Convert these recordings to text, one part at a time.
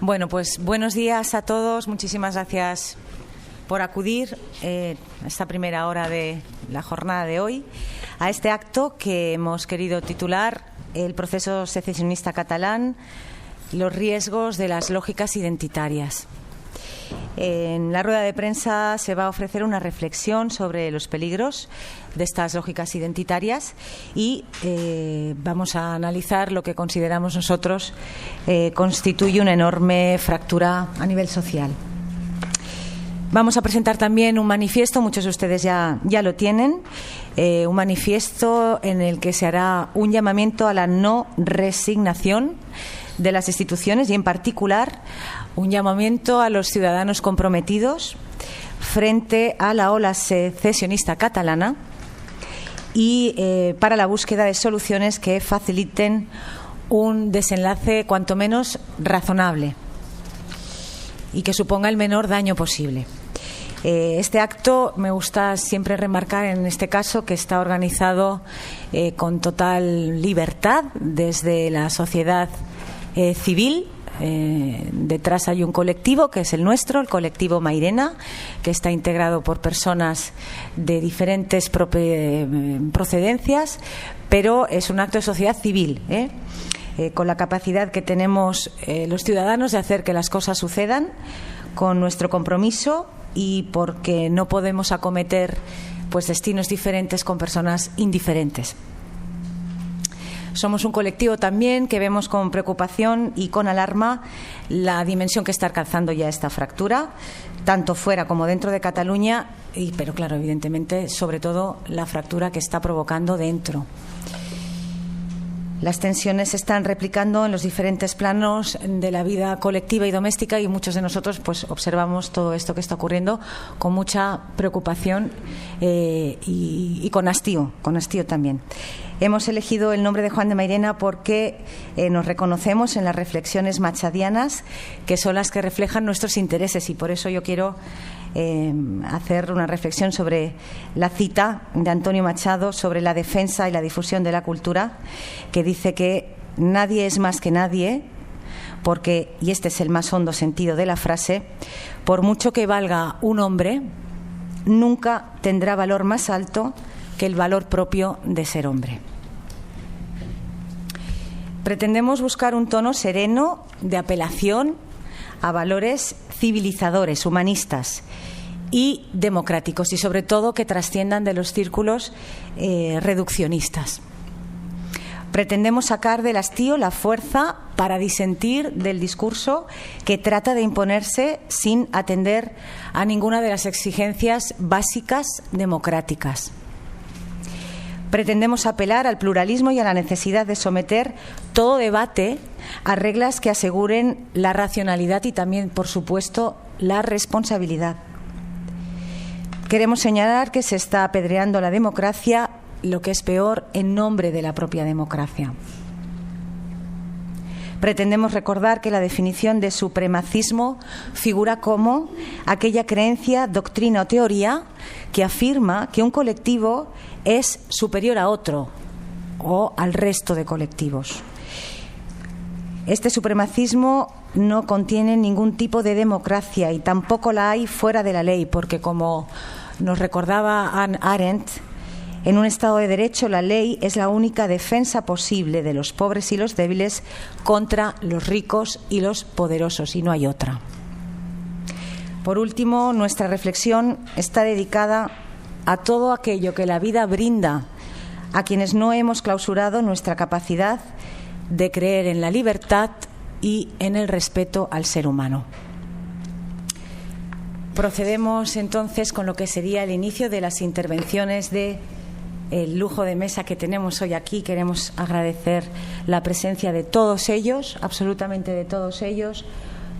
Bueno, pues buenos días a todos. Muchísimas gracias por acudir a esta primera hora de la jornada de hoy, a este acto que hemos querido titular El proceso secesionista catalán, los riesgos de las lógicas identitarias. En la rueda de prensa se va a ofrecer una reflexión sobre los peligros de estas lógicas identitarias y vamos a analizar lo que consideramos nosotros constituye una enorme fractura a nivel social. Vamos a presentar también un manifiesto, muchos de ustedes ya lo tienen, un manifiesto en el que se hará un llamamiento a la no resignación de las instituciones y, en particular, un llamamiento a los ciudadanos comprometidos frente a la ola secesionista catalana y para la búsqueda de soluciones que faciliten un desenlace cuanto menos razonable y que suponga el menor daño posible. Este acto, me gusta siempre remarcar en este caso, que está organizado con total libertad desde la sociedad civil. Detrás hay un colectivo que es el nuestro, el colectivo Mairena, que está integrado por personas de diferentes procedencias, pero es un acto de sociedad civil, con la capacidad que tenemos los ciudadanos de hacer que las cosas sucedan, con nuestro compromiso y porque no podemos acometer pues destinos diferentes con personas indiferentes. Somos un colectivo también que vemos con preocupación y con alarma la dimensión que está alcanzando ya esta fractura, tanto fuera como dentro de Cataluña, pero claro, evidentemente, sobre todo la fractura que está provocando dentro. Las tensiones se están replicando en los diferentes planos de la vida colectiva y doméstica y muchos de nosotros pues observamos todo esto que está ocurriendo con mucha preocupación y con hastío también. Hemos elegido el nombre de Juan de Mairena porque nos reconocemos en las reflexiones machadianas, que son las que reflejan nuestros intereses, y por eso yo quiero hacer una reflexión sobre la cita de Antonio Machado sobre la defensa y la difusión de la cultura, que dice que nadie es más que nadie, porque, y este es el más hondo sentido de la frase, por mucho que valga un hombre, nunca tendrá valor más alto que el valor propio de ser hombre. Pretendemos buscar un tono sereno de apelación a valores civilizadores, humanistas y democráticos, y sobre todo que trasciendan de los círculos reduccionistas. Pretendemos sacar del hastío la fuerza para disentir del discurso que trata de imponerse sin atender a ninguna de las exigencias básicas democráticas. Pretendemos apelar al pluralismo y a la necesidad de someter todo debate a reglas que aseguren la racionalidad y también, por supuesto, la responsabilidad. Queremos señalar que se está apedreando la democracia, lo que es peor, en nombre de la propia democracia. Pretendemos recordar que la definición de supremacismo figura como aquella creencia, doctrina o teoría que afirma que un colectivo es superior a otro o al resto de colectivos. Este supremacismo no contiene ningún tipo de democracia y tampoco la hay fuera de la ley, porque, como nos recordaba Hannah Arendt, en un Estado de Derecho la ley es la única defensa posible de los pobres y los débiles contra los ricos y los poderosos, y no hay otra. Por último, nuestra reflexión está dedicada a todo aquello que la vida brinda a quienes no hemos clausurado nuestra capacidad de creer en la libertad y en el respeto al ser humano. Procedemos entonces con lo que sería el inicio de las intervenciones de el lujo de mesa que tenemos hoy aquí. Queremos agradecer la presencia de todos ellos, absolutamente de todos ellos.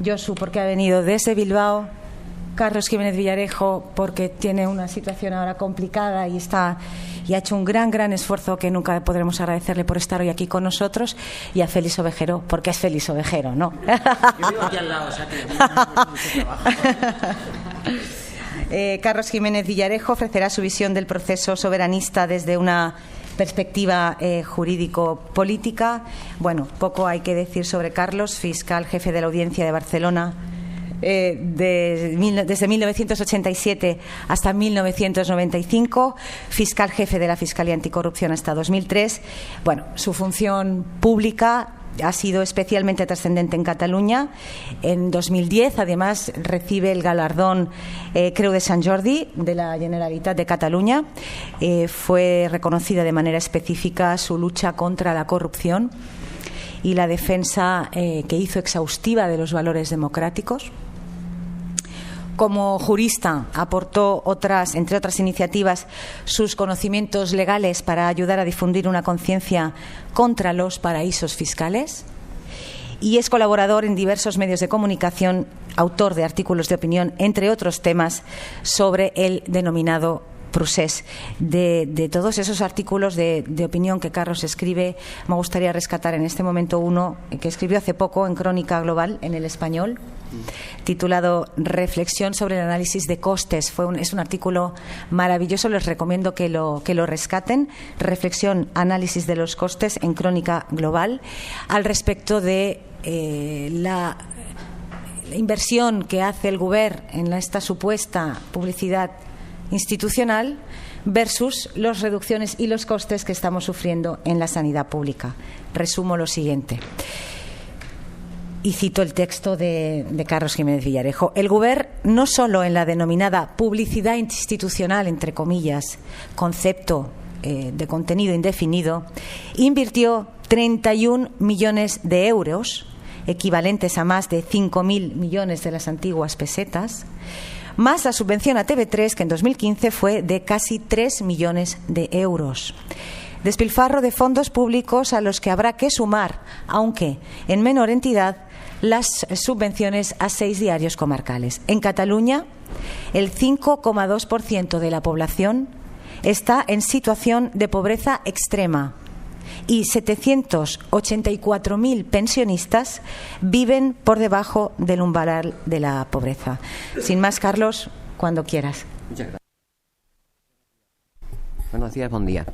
Josu, porque ha venido desde Bilbao. Carlos Jiménez Villarejo, porque tiene una situación ahora complicada y ha hecho un gran esfuerzo que nunca podremos agradecerle por estar hoy aquí con nosotros. Y a Félix Ovejero, porque es Félix Ovejero, ¿no? Yo vivo aquí al lado, o sea que mucho trabajo. Carlos Jiménez Villarejo ofrecerá su visión del proceso soberanista desde una perspectiva jurídico-política. Bueno, poco hay que decir sobre Carlos, fiscal jefe de la Audiencia de Barcelona desde 1987 hasta 1995, fiscal jefe de la Fiscalía Anticorrupción hasta 2003. Bueno, su función pública ha sido especialmente trascendente en Cataluña. En 2010, además, recibe el galardón Creu de Sant Jordi de la Generalitat de Cataluña. Fue reconocida de manera específica su lucha contra la corrupción y la defensa que hizo exhaustiva de los valores democráticos. Como jurista, aportó entre otras iniciativas, sus conocimientos legales para ayudar a difundir una conciencia contra los paraísos fiscales, y es colaborador en diversos medios de comunicación, autor de artículos de opinión, entre otros temas, sobre el denominado procés. De todos esos artículos de opinión que Carlos escribe, me gustaría rescatar en este momento uno que escribió hace poco en Crónica Global, en El Español, titulado Reflexión sobre el análisis de costes. Es un artículo maravilloso, les recomiendo que lo rescaten. Reflexión, análisis de los costes en Crónica Global, al respecto de la inversión que hace el Govern en esta supuesta publicidad institucional versus las reducciones y los costes que estamos sufriendo en la sanidad pública. Resumo lo siguiente. Y cito el texto de Carlos Jiménez Villarejo. El Govern, no solo en la denominada publicidad institucional, entre comillas, concepto de contenido indefinido, invirtió 31 millones de euros, equivalentes a más de 5.000 millones de las antiguas pesetas, más la subvención a TV3, que en 2015 fue de casi 3 millones de euros. Despilfarro de fondos públicos a los que habrá que sumar, aunque en menor entidad, las subvenciones a 6 diarios comarcales. En Cataluña, el 5,2% de la población está en situación de pobreza extrema y 784.000 pensionistas viven por debajo del umbral de la pobreza. Sin más, Carlos, cuando quieras. Muchas gracias. Buenos días, buen día.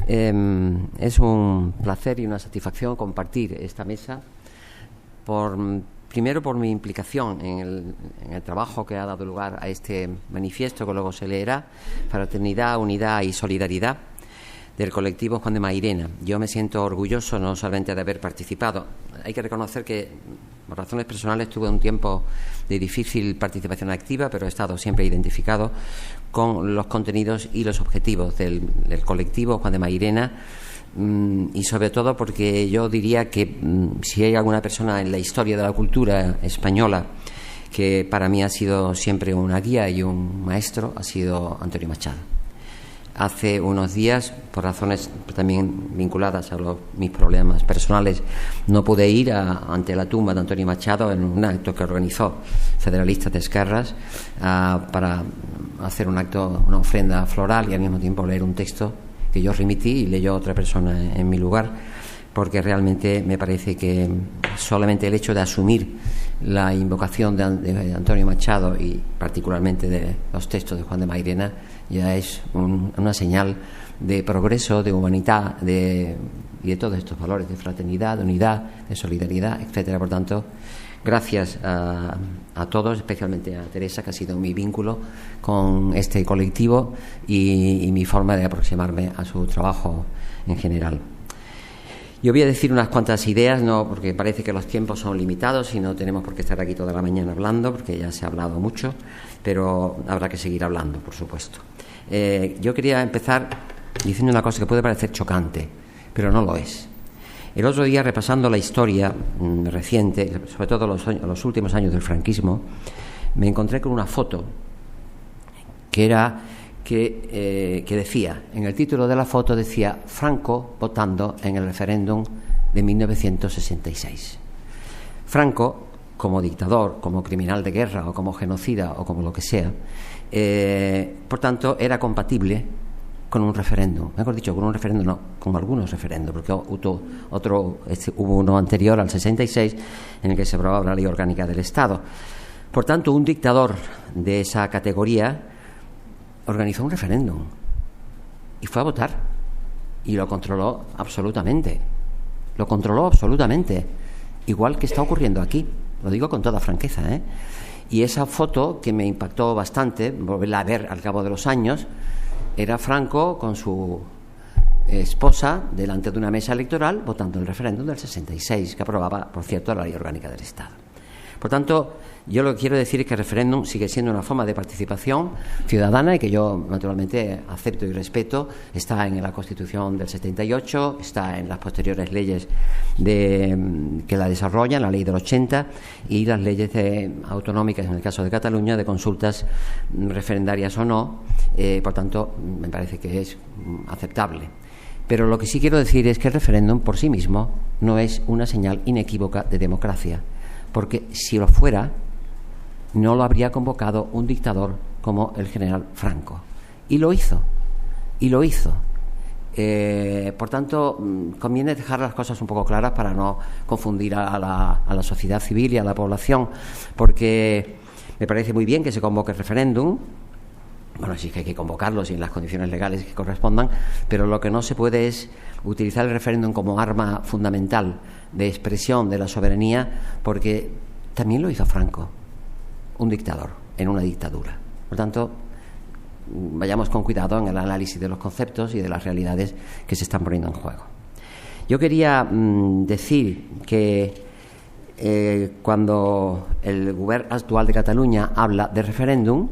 Es un placer y una satisfacción compartir esta mesa, primero por mi implicación en el trabajo que ha dado lugar a este manifiesto que luego se leerá, Fraternidad, Unidad y Solidaridad, del colectivo Juan de Mairena. Yo me siento orgulloso no solamente de haber participado. Hay que reconocer que, por razones personales, tuve un tiempo de difícil participación activa, pero he estado siempre identificado con los contenidos y los objetivos del colectivo Juan de Mairena, y sobre todo porque yo diría que si hay alguna persona en la historia de la cultura española que para mí ha sido siempre una guía y un maestro, ha sido Antonio Machado. Hace unos días, por razones también vinculadas a mis problemas personales, no pude ir ante la tumba de Antonio Machado en un acto que organizó Federalistas de Esquerras para hacer una ofrenda floral y al mismo tiempo leer un texto que yo remití y leyó otra persona en mi lugar, porque realmente me parece que solamente el hecho de asumir la invocación de Antonio Machado y particularmente de los textos de Juan de Mairena ya es una señal de progreso, de humanidad y de todos estos valores de fraternidad, de unidad, de solidaridad, etcétera. Por tanto, gracias a todos, especialmente a Teresa, que ha sido mi vínculo con este colectivo y mi forma de aproximarme a su trabajo en general. Yo voy a decir unas cuantas ideas, no porque parece que los tiempos son limitados y no tenemos por qué estar aquí toda la mañana hablando, porque ya se ha hablado mucho, pero habrá que seguir hablando, por supuesto. Yo quería empezar diciendo una cosa que puede parecer chocante, pero no lo es. El otro día, repasando la historia reciente, sobre todo los últimos años del franquismo, me encontré con una foto que decía, en el título de la foto decía Franco votando en el referéndum de 1966. Franco, como dictador, como criminal de guerra o como genocida o como lo que sea, por tanto era compatible con un referéndum, mejor dicho, con un referéndum no, con algunos referéndums, porque hubo uno anterior al 66 en el que se aprobaba la ley orgánica del Estado. Por tanto, un dictador de esa categoría organizó un referéndum y fue a votar y lo controló absolutamente. Lo controló absolutamente. Igual que está ocurriendo aquí. Lo digo con toda franqueza, ¿eh? Y esa foto, que me impactó bastante, volverla a ver al cabo de los años, era Franco con su esposa delante de una mesa electoral votando el referéndum del 66, que aprobaba, por cierto, la Ley Orgánica del Estado. Por tanto, yo lo que quiero decir es que el referéndum sigue siendo una forma de participación ciudadana y que yo, naturalmente, acepto y respeto. Está en la Constitución del 78, está en las posteriores leyes que la desarrollan, la Ley del 80 y las leyes autonómicas, en el caso de Cataluña, de consultas referendarias o no. Por tanto, me parece que es aceptable. Pero lo que sí quiero decir es que el referéndum por sí mismo no es una señal inequívoca de democracia, porque si lo fuera, no lo habría convocado un dictador como el general Franco. Y lo hizo. Por tanto, conviene dejar las cosas un poco claras para no confundir a la sociedad civil y a la población, porque me parece muy bien que se convoque el referéndum. Bueno, sí que hay que convocarlo en las condiciones legales que correspondan, pero lo que no se puede es utilizar el referéndum como arma fundamental de expresión de la soberanía, porque también lo hizo Franco, un dictador, en una dictadura. Por tanto, vayamos con cuidado en el análisis de los conceptos y de las realidades que se están poniendo en juego. Yo quería decir que cuando el gobierno actual de Cataluña habla de referéndum,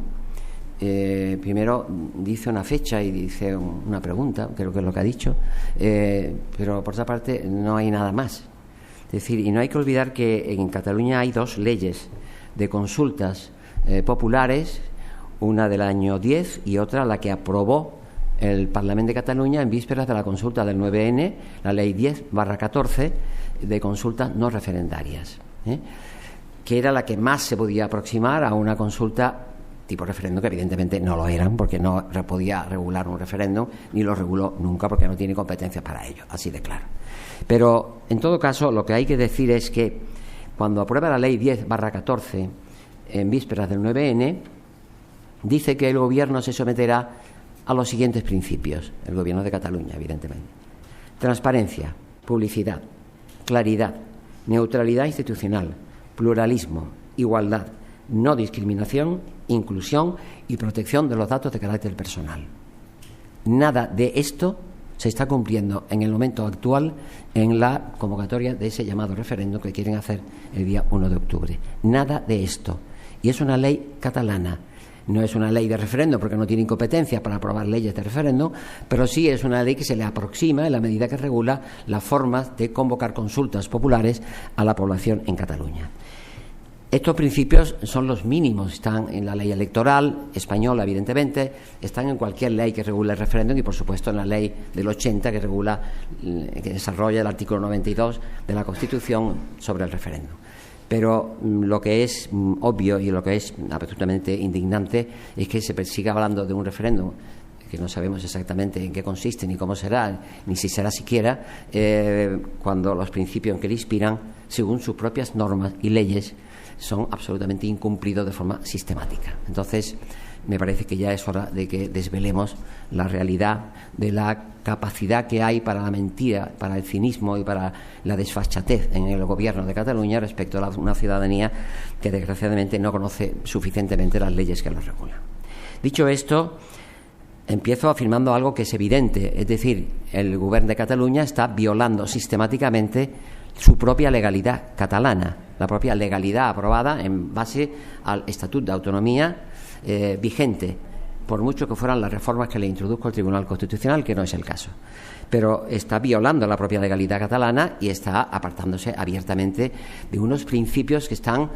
primero dice una fecha y dice una pregunta, creo que es lo que ha dicho, pero por otra parte no hay nada más. Es decir, y no hay que olvidar que en Cataluña hay dos leyes de consultas populares, una del año 10 y otra la que aprobó el Parlamento de Cataluña en vísperas de la consulta del 9N, la Ley 10/14 de consultas no referendarias, que era la que más se podía aproximar a una consulta tipo referéndum, que evidentemente no lo eran, porque no podía regular un referéndum, ni lo reguló nunca, porque no tiene competencias para ello, así de claro. Pero, en todo caso, lo que hay que decir es que cuando aprueba la Ley 10/14 en vísperas del 9N, dice que el Gobierno se someterá a los siguientes principios, el Gobierno de Cataluña, evidentemente: transparencia, publicidad, claridad, neutralidad institucional, pluralismo, igualdad, no discriminación, inclusión y protección de los datos de carácter personal. Nada de esto se está cumpliendo en el momento actual en la convocatoria de ese llamado referéndum que quieren hacer el día 1 de octubre. Nada de esto. Y es una ley catalana. No es una ley de referéndum porque no tiene incompetencia para aprobar leyes de referéndum, pero sí es una ley que se le aproxima en la medida que regula las formas de convocar consultas populares a la población en Cataluña. Estos principios son los mínimos, están en la ley electoral española, evidentemente, están en cualquier ley que regule el referéndum y, por supuesto, en la ley del 80 que desarrolla el artículo 92 de la Constitución sobre el referéndum. Pero lo que es obvio y lo que es absolutamente indignante es que se siga hablando de un referéndum que no sabemos exactamente en qué consiste, ni cómo será, ni si será siquiera, cuando los principios en que le inspiran, según sus propias normas y leyes, son absolutamente incumplidos de forma sistemática. Entonces, me parece que ya es hora de que desvelemos la realidad de la capacidad que hay para la mentira, para el cinismo y para la desfachatez en el Gobierno de Cataluña respecto a una ciudadanía que, desgraciadamente, no conoce suficientemente las leyes que los regulan. Dicho esto, empiezo afirmando algo que es evidente, es decir, el Gobierno de Cataluña está violando sistemáticamente su propia legalidad catalana, la propia legalidad aprobada en base al Estatut de Autonomía vigente, por mucho que fueran las reformas que le introduzca el Tribunal Constitucional, que no es el caso. Pero está violando la propia legalidad catalana y está apartándose abiertamente de unos principios que están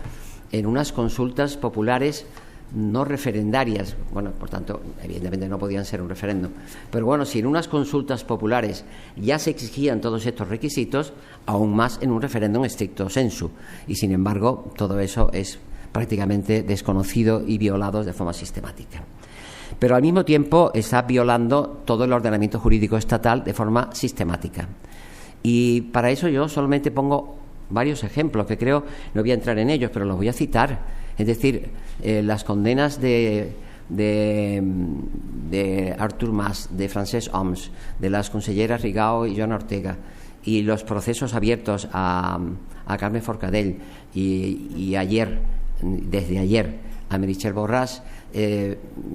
en unas consultas populares no referendarias. Bueno, por tanto, evidentemente no podían ser un referéndum. Pero bueno, si en unas consultas populares ya se exigían todos estos requisitos, aún más en un referéndum stricto sensu. Y, sin embargo, todo eso es prácticamente desconocido y violado de forma sistemática. Pero al mismo tiempo está violando todo el ordenamiento jurídico estatal de forma sistemática. Y para eso yo solamente pongo varios ejemplos que creo, no voy a entrar en ellos, pero los voy a citar. Es decir, las condenas de de Artur Mas, de Francesc Homs, de las conselleras Rigau y Joana Ortega, y los procesos abiertos a Carme Forcadell y desde ayer a Meritxell Borràs,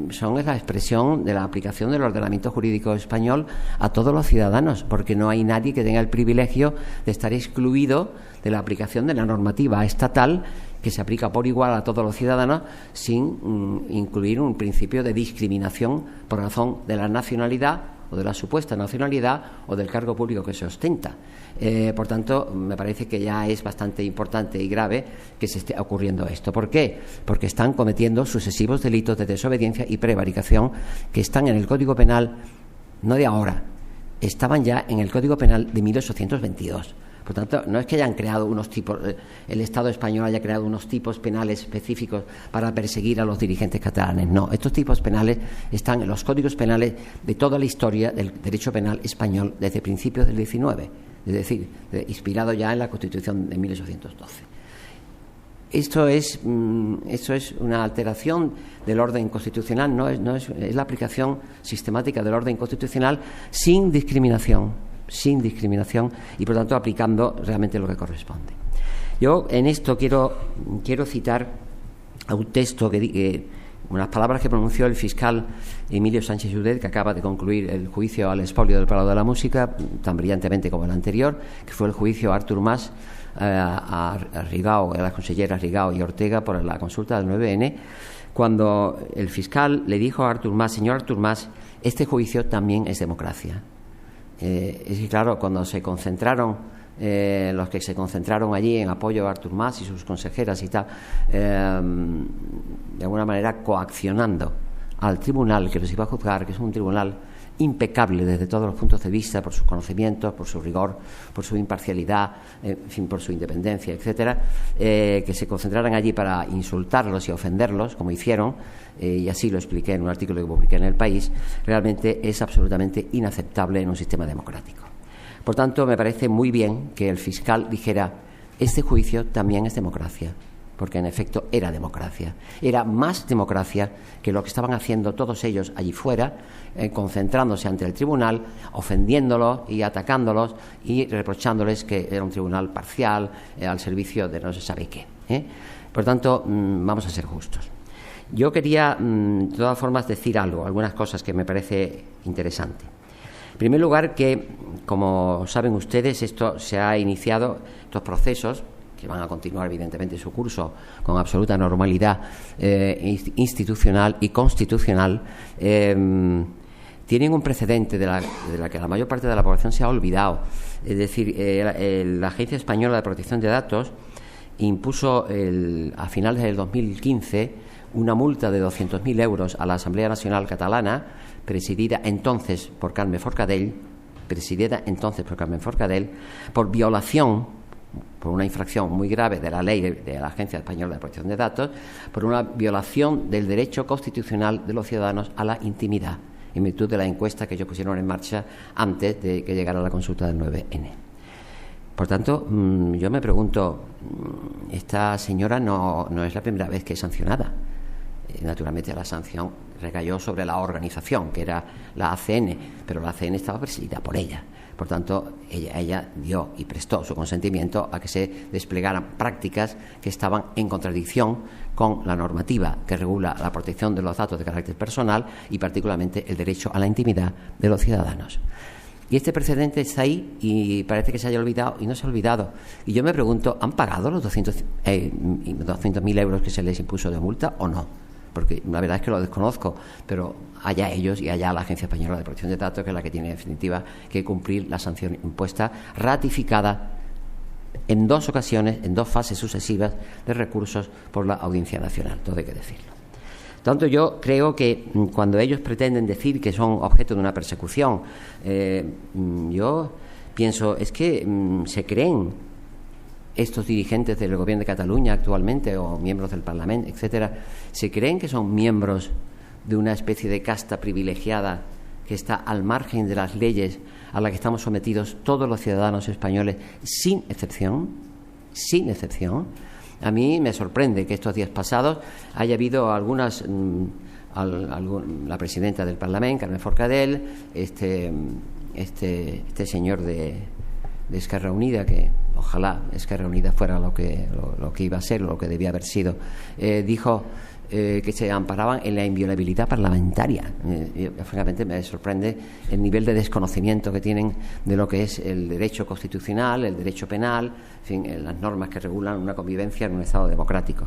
son la expresión de la aplicación del ordenamiento jurídico español a todos los ciudadanos, porque no hay nadie que tenga el privilegio de estar excluido de la aplicación de la normativa estatal que se aplica por igual a todos los ciudadanos, sin incluir un principio de discriminación por razón de la nacionalidad o de la supuesta nacionalidad o del cargo público que se ostenta. Por tanto, me parece que ya es bastante importante y grave que se esté ocurriendo esto. ¿Por qué? Porque están cometiendo sucesivos delitos de desobediencia y prevaricación que están en el Código Penal, no de ahora, estaban ya en el Código Penal de 1822. Por tanto, no es que hayan creado unos tipos, el Estado español haya creado unos tipos penales específicos para perseguir a los dirigentes catalanes. No, estos tipos penales están en los códigos penales de toda la historia del derecho penal español desde principios del XIX, es decir, inspirado ya en la Constitución de 1812. Esto es una alteración del orden constitucional, es la aplicación sistemática del orden constitucional sin discriminación y, por tanto, aplicando realmente lo que corresponde. Yo en esto quiero citar a un texto unas palabras que pronunció el fiscal Emilio Sánchez Judet, que acaba de concluir el juicio al expolio del Palau de la Música, tan brillantemente como el anterior, que fue el juicio a Artur Mas, a Rigau, a las conselleras Rigau y Ortega por la consulta del 9N, cuando el fiscal le dijo a Artur Mas: señor Artur Mas, este juicio también es democracia. Es que, claro, cuando se concentraron los que se concentraron allí en apoyo a Artur Mas y sus consejeras y tal, de alguna manera coaccionando al tribunal que los iba a juzgar, que es un tribunal impecable desde todos los puntos de vista, por sus conocimientos, por su rigor, por su imparcialidad, en fin, por su independencia, etcétera, que se concentraran allí para insultarlos y ofenderlos, como hicieron, y así lo expliqué en un artículo que publiqué en El País, realmente es absolutamente inaceptable en un sistema democrático. Por tanto, me parece muy bien que el fiscal dijera: este juicio también es democracia, porque en efecto era democracia. Era más democracia que lo que estaban haciendo todos ellos allí fuera, concentrándose ante el tribunal, ofendiéndolos y atacándolos y reprochándoles que era un tribunal parcial, al servicio de no se sabe qué. Por tanto, vamos a ser justos. Yo quería, de todas formas, decir algunas cosas que me parece interesante. En primer lugar, que, como saben ustedes, esto se ha iniciado, estos procesos, que van a continuar evidentemente su curso con absoluta normalidad institucional y constitucional, tienen un precedente de la que la mayor parte de la población se ha olvidado. Es decir, la Agencia Española de Protección de Datos impuso a finales del 2015 una multa de 200.000 euros a la Asamblea Nacional Catalana, presidida entonces por Carme Forcadell, por violación, por una infracción muy grave de la ley de la Agencia Española de Protección de Datos, por una violación del derecho constitucional de los ciudadanos a la intimidad, en virtud de la encuesta que ellos pusieron en marcha antes de que llegara la consulta del 9N. Por tanto, yo me pregunto, esta señora no es la primera vez que es sancionada. Naturalmente, la sanción recayó sobre la organización, que era la ACN, pero la ACN estaba presidida por ella. Por tanto, ella dio y prestó su consentimiento a que se desplegaran prácticas que estaban en contradicción con la normativa que regula la protección de los datos de carácter personal y, particularmente, el derecho a la intimidad de los ciudadanos. Y este precedente está ahí y parece que se haya olvidado, y no se ha olvidado. Y yo me pregunto, ¿han pagado los 200.000 euros que se les impuso de multa o no? Porque la verdad es que lo desconozco, pero allá ellos y allá la Agencia Española de Protección de Datos, que es la que tiene en definitiva que cumplir la sanción impuesta, ratificada en 2 ocasiones, en 2 fases sucesivas de recursos por la Audiencia Nacional, todo hay que decirlo. Tanto yo creo que cuando ellos pretenden decir que son objeto de una persecución, yo pienso, es que se creen estos dirigentes del Gobierno de Cataluña actualmente, o miembros del Parlamento, etcétera, se creen que son miembros de una especie de casta privilegiada que está al margen de las leyes a las que estamos sometidos todos los ciudadanos españoles, sin excepción. A mí me sorprende que estos días pasados haya habido algunas la presidenta del Parlamento, Carme Forcadell, este señor de Esquerra Unida, que ojalá Esquerra Unida fuera lo que iba a ser, lo que debía haber sido, dijo que se amparaban en la inviolabilidad parlamentaria. Francamente me sorprende el nivel de desconocimiento que tienen de lo que es el derecho constitucional, el derecho penal, en fin, las normas que regulan una convivencia en un Estado democrático.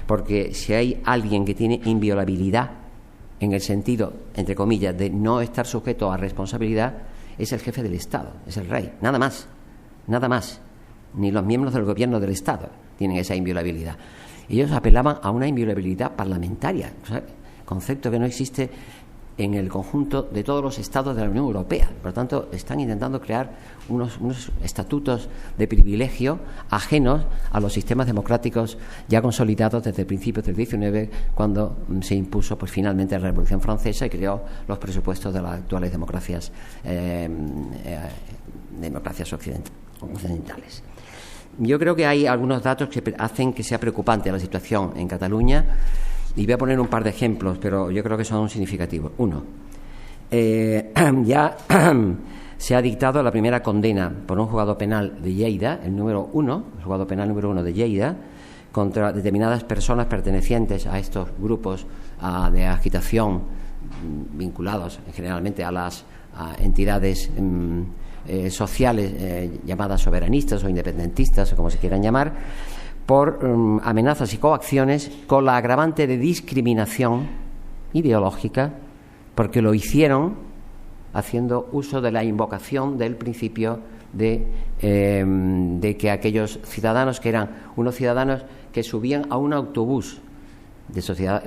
Porque si hay alguien que tiene inviolabilidad en el sentido, entre comillas, de no estar sujeto a responsabilidad, es el jefe del Estado, es el rey, nada más, nada más. Ni los miembros del gobierno del Estado tienen esa inviolabilidad. Ellos apelaban a una inviolabilidad parlamentaria, o sea, concepto que no existe en el conjunto de todos los estados de la Unión Europea. Por lo tanto, están intentando crear unos estatutos de privilegio ajenos a los sistemas democráticos ya consolidados desde principios del XIX, cuando se impuso pues finalmente la Revolución Francesa y creó los presupuestos de las actuales democracias occidentales. Yo creo que hay algunos datos que hacen que sea preocupante la situación en Cataluña, y voy a poner un par de ejemplos, pero yo creo que son significativos. Uno, ya se ha dictado la primera condena por un juzgado penal de Lleida, el juzgado penal número 1 de Lleida, contra determinadas personas pertenecientes a estos grupos de agitación vinculados generalmente a las entidades sociales llamadas soberanistas o independentistas, o como se quieran llamar, por amenazas y coacciones con la agravante de discriminación ideológica, porque lo hicieron haciendo uso de la invocación del principio de que aquellos ciudadanos, que eran unos ciudadanos que subían a un autobús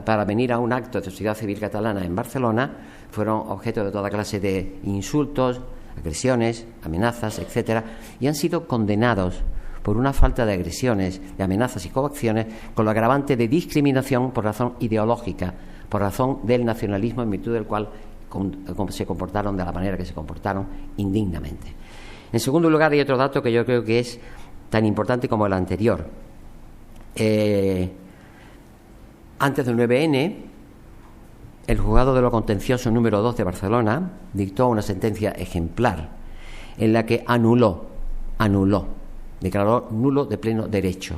para venir a un acto de sociedad civil catalana en Barcelona, fueron objeto de toda clase de insultos, agresiones, amenazas, etcétera, y han sido condenados por una falta de agresiones, de amenazas y coacciones, con la agravante de discriminación por razón ideológica, por razón del nacionalismo, en virtud del cual se comportaron de la manera que se comportaron, indignamente. En segundo lugar, hay otro dato que yo creo que es tan importante como el anterior. Antes del 9N, el juzgado de lo contencioso número 2 de Barcelona dictó una sentencia ejemplar en la que declaró nulo de pleno derecho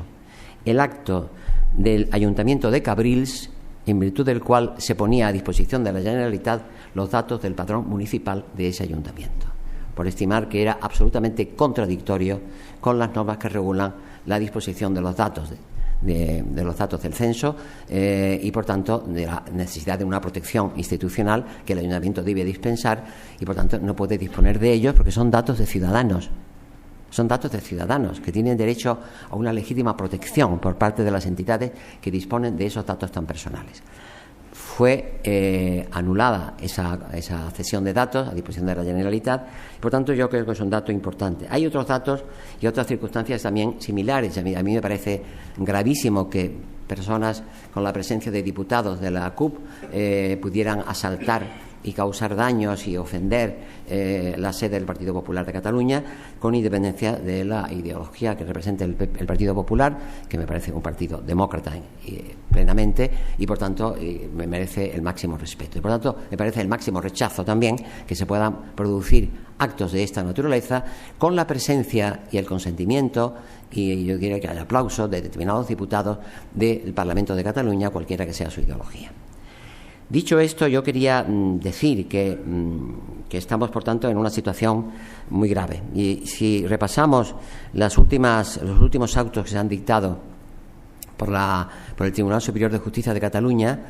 el acto del Ayuntamiento de Cabrils, en virtud del cual se ponía a disposición de la Generalitat los datos del padrón municipal de ese ayuntamiento, por estimar que era absolutamente contradictorio con las normas que regulan la disposición de los datos de los datos del censo y, por tanto, de la necesidad de una protección institucional que el ayuntamiento debe dispensar, y, por tanto, no puede disponer de ellos porque son datos de ciudadanos. Son datos de ciudadanos que tienen derecho a una legítima protección por parte de las entidades que disponen de esos datos tan personales. Fue anulada esa cesión de datos a disposición de la Generalitat, y, por tanto, yo creo que es un dato importante. Hay otros datos y otras circunstancias también similares. A mí me parece gravísimo que personas con la presencia de diputados de la CUP pudieran asaltar y causar daños y ofender la sede del Partido Popular de Cataluña, con independencia de la ideología que representa el Partido Popular, que me parece un partido demócrata plenamente, y, por tanto, me merece el máximo respeto. Y, por tanto, me parece el máximo rechazo también que se puedan producir actos de esta naturaleza con la presencia y el consentimiento, y yo quiero que haya aplausos de determinados diputados del Parlamento de Cataluña, cualquiera que sea su ideología. Dicho esto, yo quería decir que estamos, por tanto, en una situación muy grave. Y si repasamos los últimos autos que se han dictado por el Tribunal Superior de Justicia de Cataluña,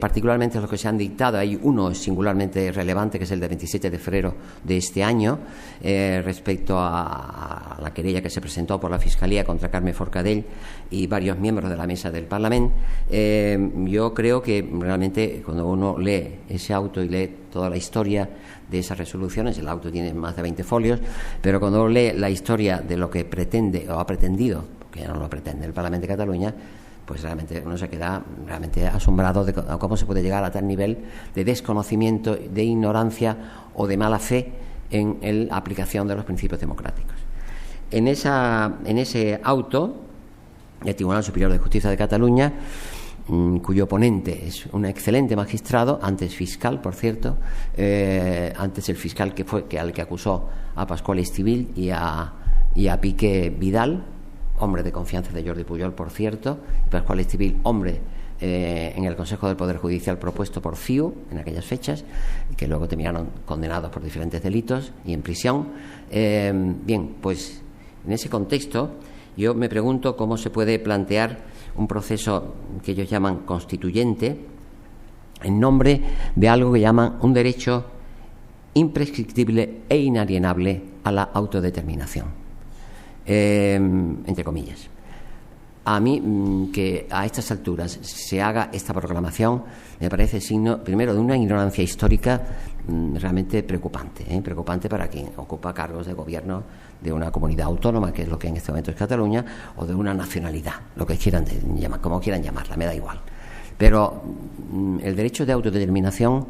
particularmente los que se han dictado, hay uno singularmente relevante, que es el de 27 de febrero de este año, respecto a la querella que se presentó por la Fiscalía contra Carme Forcadell y varios miembros de la mesa del Parlamento. Yo creo que realmente, cuando uno lee ese auto y lee toda la historia de esas resoluciones, el auto tiene más de 20 folios, pero cuando uno lee la historia de lo que pretende o ha pretendido, porque ya no lo pretende el Parlamento de Cataluña, pues realmente uno se queda realmente asombrado de cómo se puede llegar a tal nivel de desconocimiento, de ignorancia o de mala fe en la aplicación de los principios democráticos. En ese auto, el Tribunal Superior de Justicia de Cataluña cuyo ponente es un excelente magistrado, antes fiscal, por cierto, antes el fiscal al que acusó a Pascual Estivil y a Piqué Vidal, hombre de confianza de Jordi Pujol, por cierto, y Pascual Estivil, hombre en el Consejo del Poder Judicial propuesto por CiU en aquellas fechas, que luego terminaron condenados por diferentes delitos y en prisión. Bien, pues en ese contexto yo me pregunto cómo se puede plantear un proceso que ellos llaman constituyente en nombre de algo que llaman un derecho imprescriptible e inalienable a la autodeterminación, entre comillas. A mí, que a estas alturas se haga esta proclamación me parece signo, primero, de una ignorancia histórica realmente preocupante, preocupante para quien ocupa cargos de gobierno de una comunidad autónoma, que es lo que en este momento es Cataluña, o de una nacionalidad, lo que quieran llamar, como quieran llamarla, me da igual. Pero el derecho de autodeterminación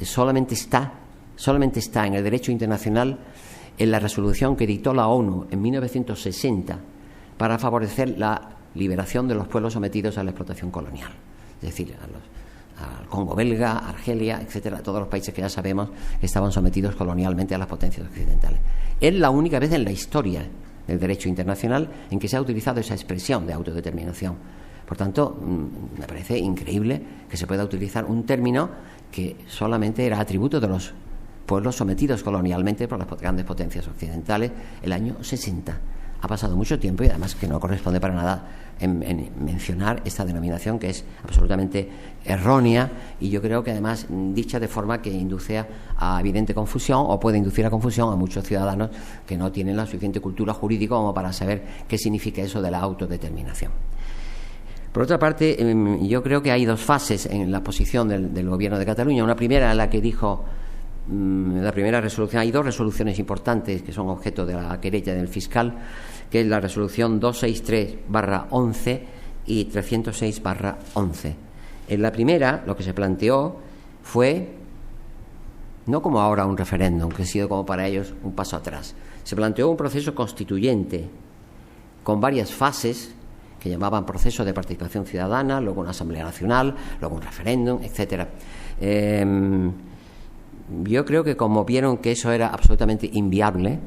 solamente está en el derecho internacional, en la resolución que dictó la ONU en 1960 para favorecer la liberación de los pueblos sometidos a la explotación colonial, es decir, al Congo belga, Argelia, etcétera, todos los países que ya sabemos que estaban sometidos colonialmente a las potencias occidentales. Es la única vez en la historia del derecho internacional en que se ha utilizado esa expresión de autodeterminación. Por tanto, me parece increíble que se pueda utilizar un término que solamente era atributo de los pueblos sometidos colonialmente por las grandes potencias occidentales el año 60. Ha pasado mucho tiempo y además que no corresponde para nada en mencionar esta denominación, que es absolutamente errónea, y yo creo que además dicha de forma que induce a evidente confusión, o puede inducir a confusión a muchos ciudadanos que no tienen la suficiente cultura jurídica como para saber qué significa eso de la autodeterminación. Por otra parte, yo creo que hay dos fases en la posición del Gobierno de Cataluña. Una primera en la que dijo, la primera resolución, hay dos resoluciones importantes que son objeto de la querella del fiscal, que es la resolución 263/11 y 306/11. En la primera, lo que se planteó fue, no como ahora un referéndum, que ha sido como para ellos un paso atrás, se planteó un proceso constituyente con varias fases que llamaban proceso de participación ciudadana, luego una asamblea nacional, luego un referéndum, etcétera. Yo creo que como vieron que eso era absolutamente inviable,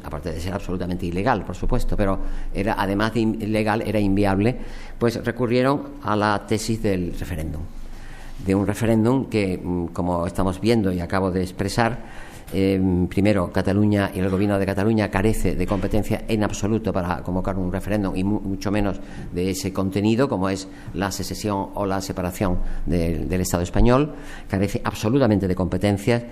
aparte de ser absolutamente ilegal, por supuesto, pero era, además de ilegal, era inviable, pues recurrieron a la tesis del referéndum, de un referéndum que, como estamos viendo y acabo de expresar, primero, Cataluña y el Gobierno de Cataluña carece de competencia en absoluto para convocar un referéndum, y mucho menos de ese contenido, como es la secesión o la separación del Estado español. Carece absolutamente de competencias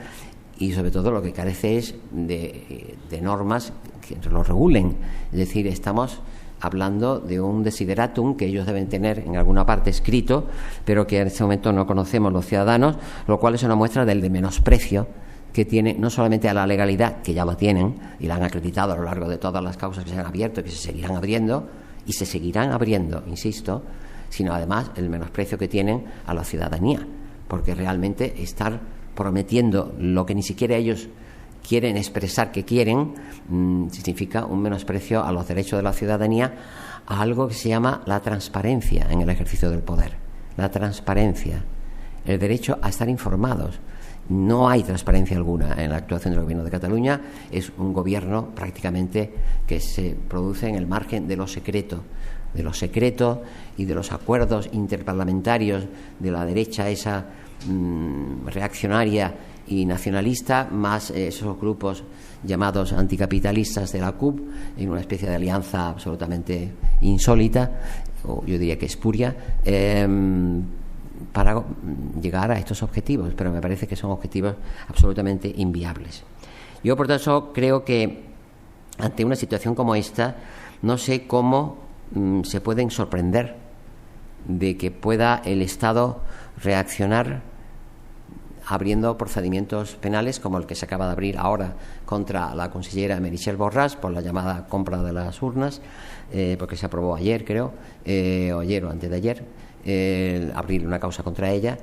y, sobre todo, lo que carece es de normas que lo regulen. Es decir, estamos hablando de un desideratum que ellos deben tener en alguna parte escrito, pero que en este momento no conocemos los ciudadanos, lo cual es una muestra del de menosprecio que tiene no solamente a la legalidad, que ya la tienen y la han acreditado a lo largo de todas las causas que se han abierto y que se seguirán abriendo, y se seguirán abriendo, insisto, sino además el menosprecio que tienen a la ciudadanía, porque realmente estar prometiendo lo que ni siquiera ellos quieren expresar que quieren significa un menosprecio a los derechos de la ciudadanía, a algo que se llama la transparencia en el ejercicio del poder. La transparencia, el derecho a estar informados. No hay transparencia alguna en la actuación del Gobierno de Cataluña. Es un gobierno prácticamente que se produce en el margen de lo secreto y de los acuerdos interparlamentarios de la derecha esa reaccionaria y nacionalista, más esos grupos llamados anticapitalistas de la CUP, en una especie de alianza absolutamente insólita, o yo diría que espuria, para llegar a estos objetivos, pero me parece que son objetivos absolutamente inviables. Yo, por tanto, creo que ante una situación como esta, no sé cómo se pueden sorprender de que pueda el Estado reaccionar abriendo procedimientos penales como el que se acaba de abrir ahora contra la consellera Meritxell Borràs por la llamada compra de las urnas, porque se aprobó ayer, creo, o ayer o antes de ayer, abrir una causa contra ella,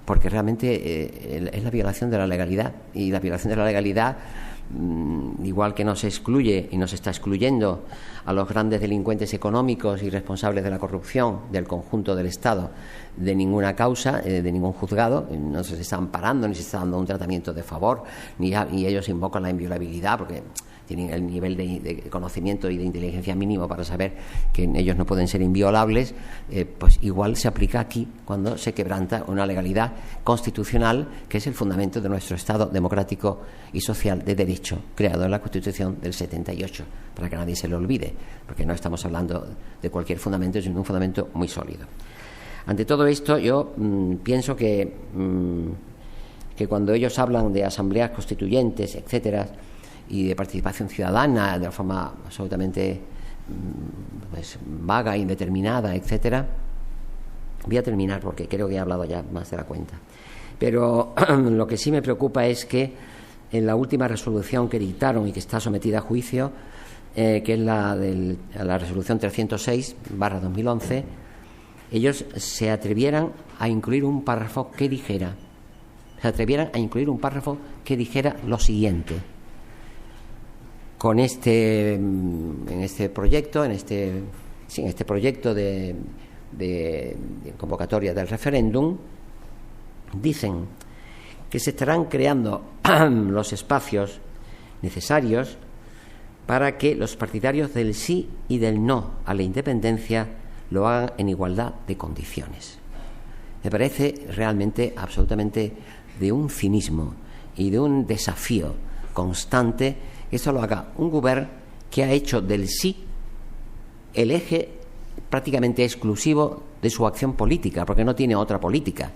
porque realmente es la violación de la legalidad, y la violación de la legalidad igual que no se excluye y no se está excluyendo a los grandes delincuentes económicos y responsables de la corrupción del conjunto del Estado de ninguna causa, de ningún juzgado, no se está amparando ni se está dando un tratamiento de favor, ni ellos invocan la inviolabilidad porque tienen el nivel de conocimiento y de inteligencia mínimo para saber que ellos no pueden ser inviolables, pues igual se aplica aquí cuando se quebranta una legalidad constitucional que es el fundamento de nuestro Estado democrático y social de derecho, creado en la Constitución del 78, para que nadie se lo olvide, porque no estamos hablando de cualquier fundamento, sino de un fundamento muy sólido. Ante todo esto, yo pienso que cuando ellos hablan de asambleas constituyentes, etcétera, y de participación ciudadana de una forma absolutamente pues, vaga, indeterminada, etcétera. Voy a terminar porque creo que he hablado ya más de la cuenta. Pero lo que sí me preocupa es que en la última resolución que dictaron y que está sometida a juicio, que es la resolución 306/2011, ellos se atrevieran a incluir un párrafo que dijera lo siguiente: en este proyecto de convocatoria del referéndum, dicen que se estarán creando los espacios necesarios para que los partidarios del sí y del no a la independencia lo hagan en igualdad de condiciones. Me parece realmente absolutamente de un cinismo y de un desafío constante que eso lo haga un govern que ha hecho del sí el eje prácticamente exclusivo de su acción política, porque no tiene otra política,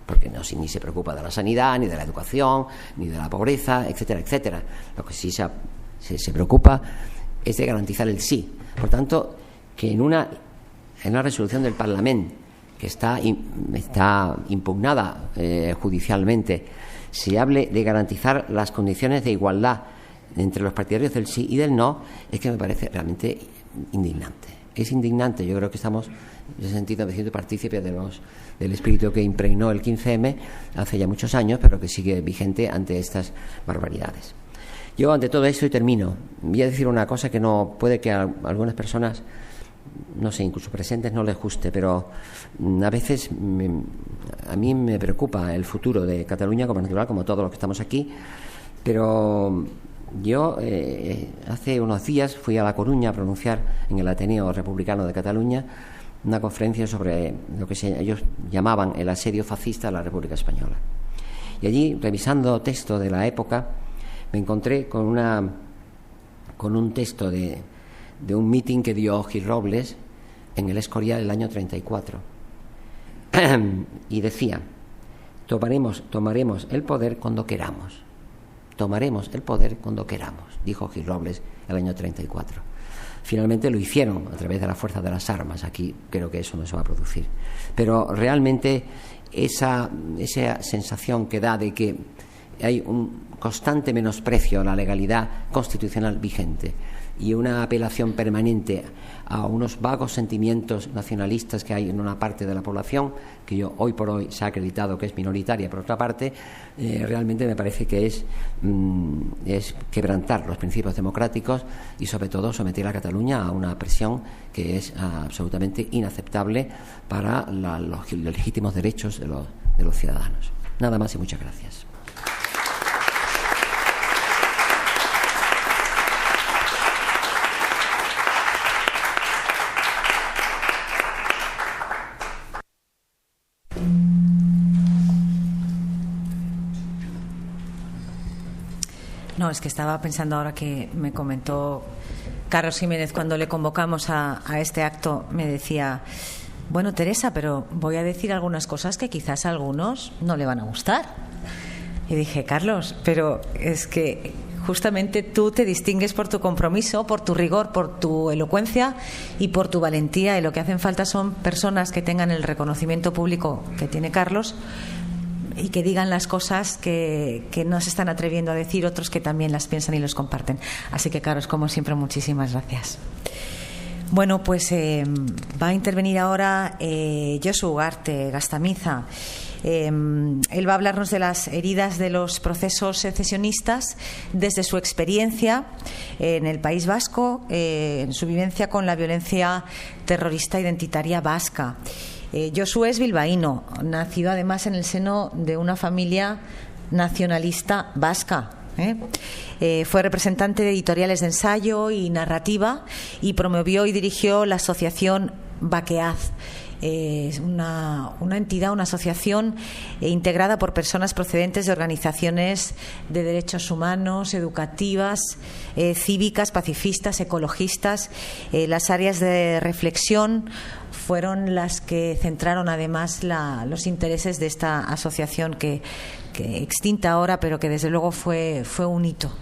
porque ni se preocupa de la sanidad, ni de la educación, ni de la pobreza, etcétera, etcétera. Lo que sí se preocupa es de garantizar el sí. Por tanto, que en una resolución del Parlamento que está impugnada judicialmente se hable de garantizar las condiciones de igualdad entre los partidarios del sí y del no, es que me parece realmente indignante. Es indignante. Yo creo que estamos, en ese sentido, me siento partícipe del espíritu que impregnó el 15M hace ya muchos años, pero que sigue vigente ante estas barbaridades. Yo, ante todo esto, y termino, voy a decir una cosa que no puede que a algunas personas, no sé, incluso presentes, no les guste, pero a veces a mí me preocupa el futuro de Cataluña, como natural, como todos los que estamos aquí, pero yo hace unos días fui a La Coruña a pronunciar en el Ateneo Republicano de Cataluña una conferencia sobre lo que ellos llamaban el asedio fascista a la República Española. Y allí, revisando texto de la época, me encontré con un texto de un mitin que dio Gil Robles en el Escorial el año 34. Y decía: tomaremos el poder cuando queramos. Tomaremos el poder cuando queramos, dijo Gil Robles el año 34. Finalmente lo hicieron a través de la fuerza de las armas. Aquí creo que eso no se va a producir. Pero realmente esa sensación que da de que hay un constante menosprecio a la legalidad constitucional vigente y una apelación permanente a unos vagos sentimientos nacionalistas que hay en una parte de la población, que hoy por hoy se ha acreditado que es minoritaria, por otra parte, realmente me parece que es quebrantar los principios democráticos y, sobre todo, someter a Cataluña a una presión que es absolutamente inaceptable para los legítimos derechos de los ciudadanos. Nada más y muchas gracias. No, es que estaba pensando ahora que me comentó Carlos Jiménez cuando le convocamos a este acto, me decía: bueno, Teresa, pero voy a decir algunas cosas que quizás a algunos no le van a gustar. Y dije: Carlos, pero es que justamente tú te distingues por tu compromiso, por tu rigor, por tu elocuencia y por tu valentía, y lo que hacen falta son personas que tengan el reconocimiento público que tiene Carlos y que digan las cosas que no se están atreviendo a decir otros que también las piensan y los comparten. Así que, Carlos, como siempre, muchísimas gracias. Bueno, pues va a intervenir ahora Josu Ugarte Gastamiza. Él va a hablarnos de las heridas de los procesos secesionistas desde su experiencia en el País Vasco, en su vivencia con la violencia terrorista identitaria vasca. Josu es bilbaíno, nacido además en el seno de una familia nacionalista vasca. Fue representante de editoriales de ensayo y narrativa y promovió y dirigió la asociación Bakeaz. Es una entidad, una asociación integrada por personas procedentes de organizaciones de derechos humanos, educativas, cívicas, pacifistas, ecologistas. Las áreas de reflexión fueron las que centraron además los intereses de esta asociación que extinta ahora, pero que desde luego fue un hito.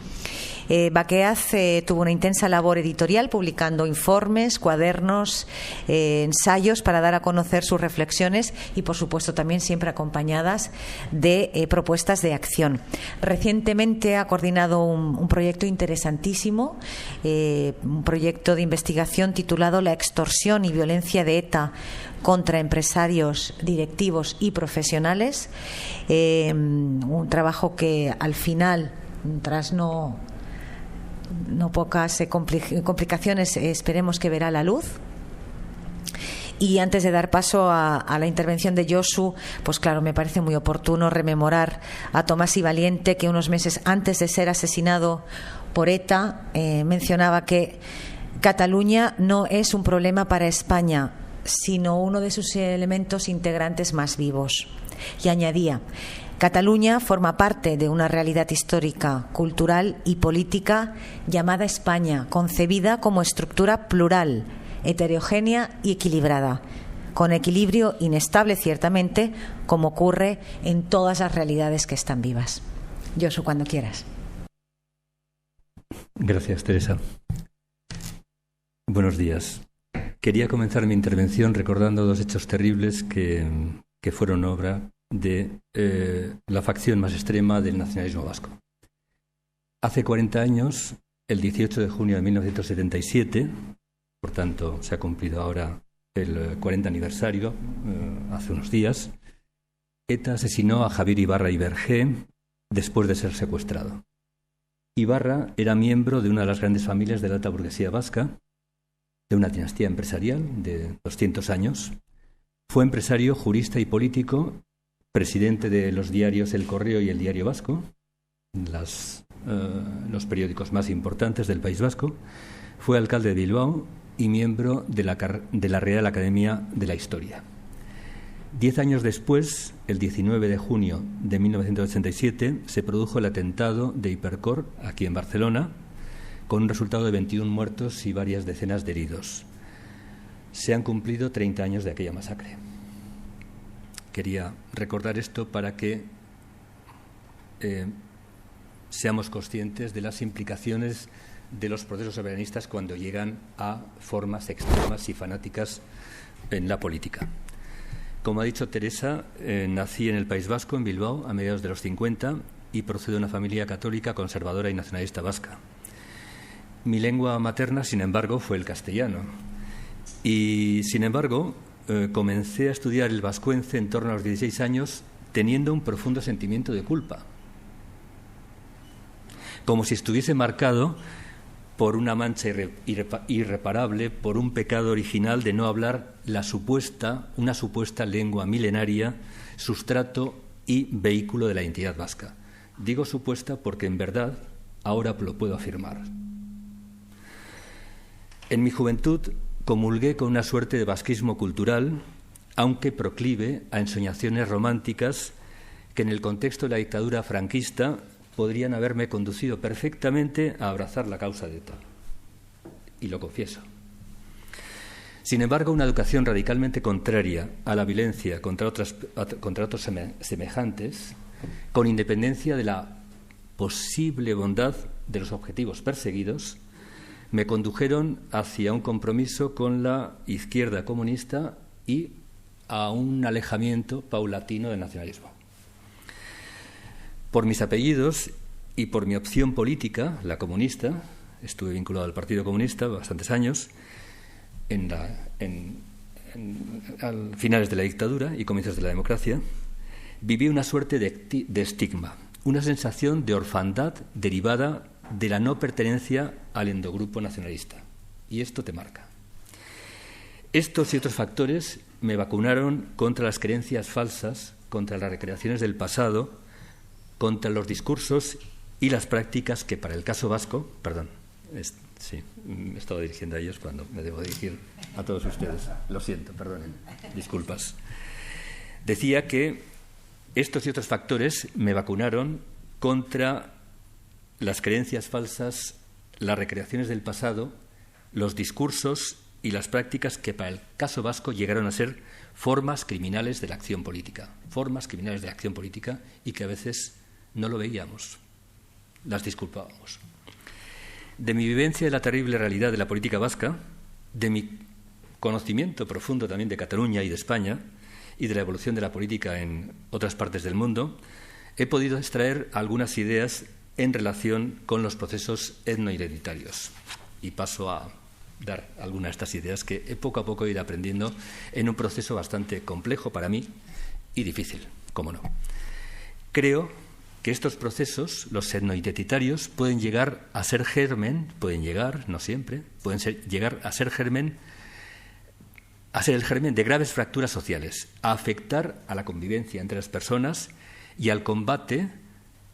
Bakeaz tuvo una intensa labor editorial publicando informes, cuadernos, ensayos para dar a conocer sus reflexiones y, por supuesto, también siempre acompañadas de propuestas de acción. Recientemente ha coordinado un proyecto interesantísimo, un proyecto de investigación titulado La extorsión y violencia de ETA contra empresarios, directivos y profesionales. Un trabajo que al final, tras no pocas complicaciones, esperemos que verá la luz. Y antes de dar paso a la intervención de Josu, pues claro, me parece muy oportuno rememorar a Tomás y Valiente, que unos meses antes de ser asesinado por ETA mencionaba que Cataluña no es un problema para España, sino uno de sus elementos integrantes más vivos. Y añadía: Cataluña forma parte de una realidad histórica, cultural y política llamada España, concebida como estructura plural, heterogénea y equilibrada, con equilibrio inestable ciertamente, como ocurre en todas las realidades que están vivas. Josu, cuando quieras. Gracias, Teresa. Buenos días. Quería comenzar mi intervención recordando dos hechos terribles que fueron obra de la facción más extrema del nacionalismo vasco. Hace 40 años, el 18 de junio de 1977, por tanto se ha cumplido ahora el 40 aniversario, hace unos días, ETA asesinó a Javier Ibarra y Vergé después de ser secuestrado. Ibarra era miembro de una de las grandes familias de la alta burguesía vasca, de una dinastía empresarial de 200 años. Fue empresario, jurista y político, presidente de los diarios El Correo y El Diario Vasco, los periódicos más importantes del País Vasco. Fue alcalde de Bilbao y miembro de la Real Academia de la Historia. 10 años después, el 19 de junio de 1987, se produjo el atentado de Hipercor, aquí en Barcelona, con un resultado de 21 muertos y varias decenas de heridos. Se han cumplido 30 años de aquella masacre. Quería recordar esto para que seamos conscientes de las implicaciones de los procesos soberanistas cuando llegan a formas extremas y fanáticas en la política. Como ha dicho Teresa, nací en el País Vasco, en Bilbao, a mediados de los 50, y procedo de una familia católica, conservadora y nacionalista vasca. Mi lengua materna, sin embargo, fue el castellano. Y, sin embargo, comencé a estudiar el vascuence en torno a los 16 años, teniendo un profundo sentimiento de culpa, como si estuviese marcado por una mancha irreparable, por un pecado original de no hablar una supuesta lengua milenaria, sustrato y vehículo de la identidad vasca. Digo supuesta porque en verdad ahora lo puedo afirmar. En mi juventud comulgué con una suerte de vasquismo cultural, aunque proclive a ensoñaciones románticas que en el contexto de la dictadura franquista podrían haberme conducido perfectamente a abrazar la causa de ETA. Y lo confieso. Sin embargo, una educación radicalmente contraria a la violencia contra otros semejantes, con independencia de la posible bondad de los objetivos perseguidos, me condujeron hacia un compromiso con la izquierda comunista y a un alejamiento paulatino del nacionalismo. Por mis apellidos y por mi opción política, la comunista, estuve vinculado al Partido Comunista bastantes años, al finales de la dictadura y comienzos de la democracia, viví una suerte de estigma, una sensación de orfandad derivada de la no pertenencia al endogrupo nacionalista. Y esto te marca. Estos y otros factores me vacunaron contra las creencias falsas, contra las recreaciones del pasado, contra los discursos y las prácticas que para el caso vasco, sí, me estaba dirigiendo a ellos cuando me debo dirigir a todos ustedes. Lo siento, perdonen, disculpas. Decía que estos y otros factores me vacunaron contra las creencias falsas, las recreaciones del pasado, los discursos y las prácticas que para el caso vasco llegaron a ser formas criminales de la acción política, y que a veces no lo veíamos, las disculpábamos. De mi vivencia de la terrible realidad de la política vasca, de mi conocimiento profundo también de Cataluña y de España y de la evolución de la política en otras partes del mundo, he podido extraer algunas ideas en relación con los procesos etnohereditarios. Y paso a dar algunas de estas ideas que poco a poco he ido aprendiendo en un proceso bastante complejo para mí y difícil, cómo no. Creo que estos procesos, los etnoidentitarios, pueden llegar a ser germen, no siempre, llegar a ser el germen de graves fracturas sociales, a afectar a la convivencia entre las personas y al combate,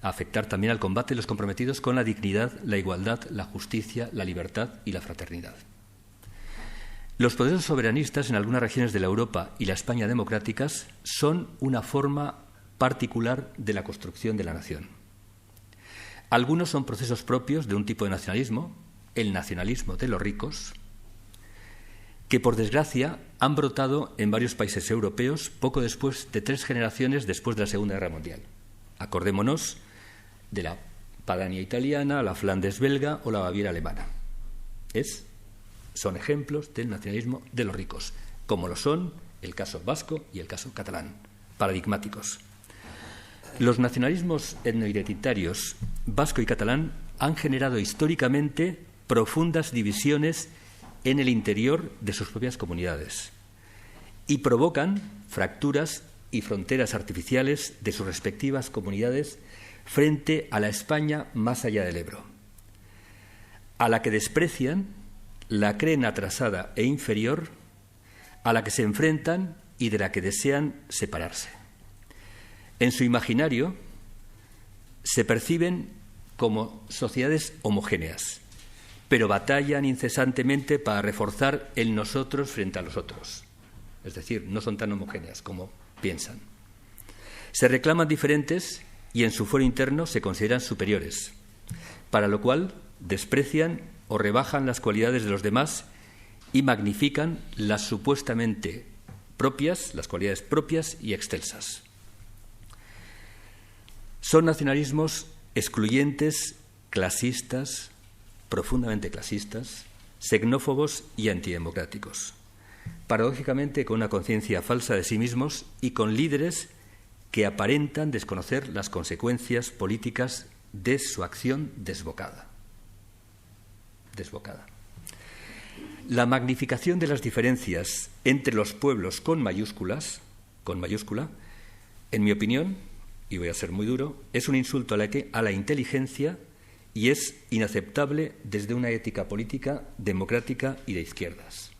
a afectar también al combate de los comprometidos con la dignidad, la igualdad, la justicia, la libertad y la fraternidad. Los procesos soberanistas en algunas regiones de la Europa y la España democráticas son una forma particular de la construcción de la nación. Algunos son procesos propios de un tipo de nacionalismo, el nacionalismo de los ricos, que por desgracia han brotado en varios países europeos poco después de 3 generaciones después de la Segunda Guerra Mundial. Acordémonos de la Padania italiana, la Flandes belga o la Baviera alemana. Son ejemplos del nacionalismo de los ricos, como lo son el caso vasco y el caso catalán, paradigmáticos. Los nacionalismos etnoidentitarios vasco y catalán han generado históricamente profundas divisiones en el interior de sus propias comunidades y provocan fracturas y fronteras artificiales de sus respectivas comunidades frente a la España más allá del Ebro, a la que desprecian, la creen atrasada e inferior, a la que se enfrentan y de la que desean separarse. En su imaginario se perciben como sociedades homogéneas, pero batallan incesantemente para reforzar el nosotros frente a los otros. Es decir, no son tan homogéneas como piensan. Se reclaman diferentes y en su fuero interno se consideran superiores, para lo cual desprecian o rebajan las cualidades de los demás y magnifican las supuestamente propias, las cualidades propias y excelsas. Son nacionalismos excluyentes, clasistas, profundamente clasistas, xenófobos y antidemocráticos, paradójicamente con una conciencia falsa de sí mismos y con líderes que aparentan desconocer las consecuencias políticas de su acción desbocada. La magnificación de las diferencias entre los pueblos con mayúscula, en mi opinión, y voy a ser muy duro, es un insulto a la inteligencia y es inaceptable desde una ética política democrática y de izquierdas.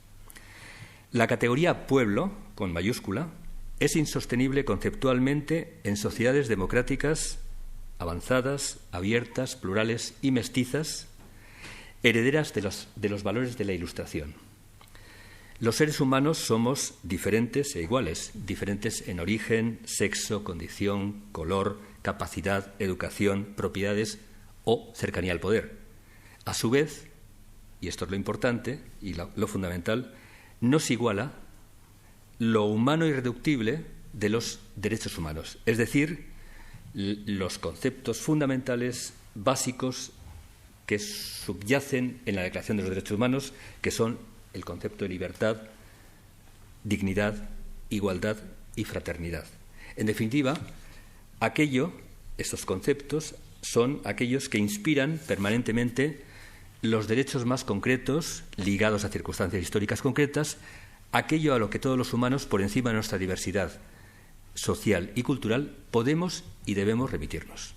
La categoría pueblo, con mayúscula, es insostenible conceptualmente en sociedades democráticas avanzadas, abiertas, plurales y mestizas, herederas de los valores de la Ilustración. Los seres humanos somos diferentes e iguales, diferentes en origen, sexo, condición, color, capacidad, educación, propiedades o cercanía al poder. A su vez, y esto es lo importante y lo fundamental, nos iguala lo humano irreductible de los derechos humanos, es decir, los conceptos fundamentales básicos que subyacen en la Declaración de los Derechos Humanos, que son el concepto de libertad, dignidad, igualdad y fraternidad. En definitiva, estos conceptos son aquellos que inspiran permanentemente los derechos más concretos, ligados a circunstancias históricas concretas, aquello a lo que todos los humanos, por encima de nuestra diversidad social y cultural, podemos y debemos remitirnos.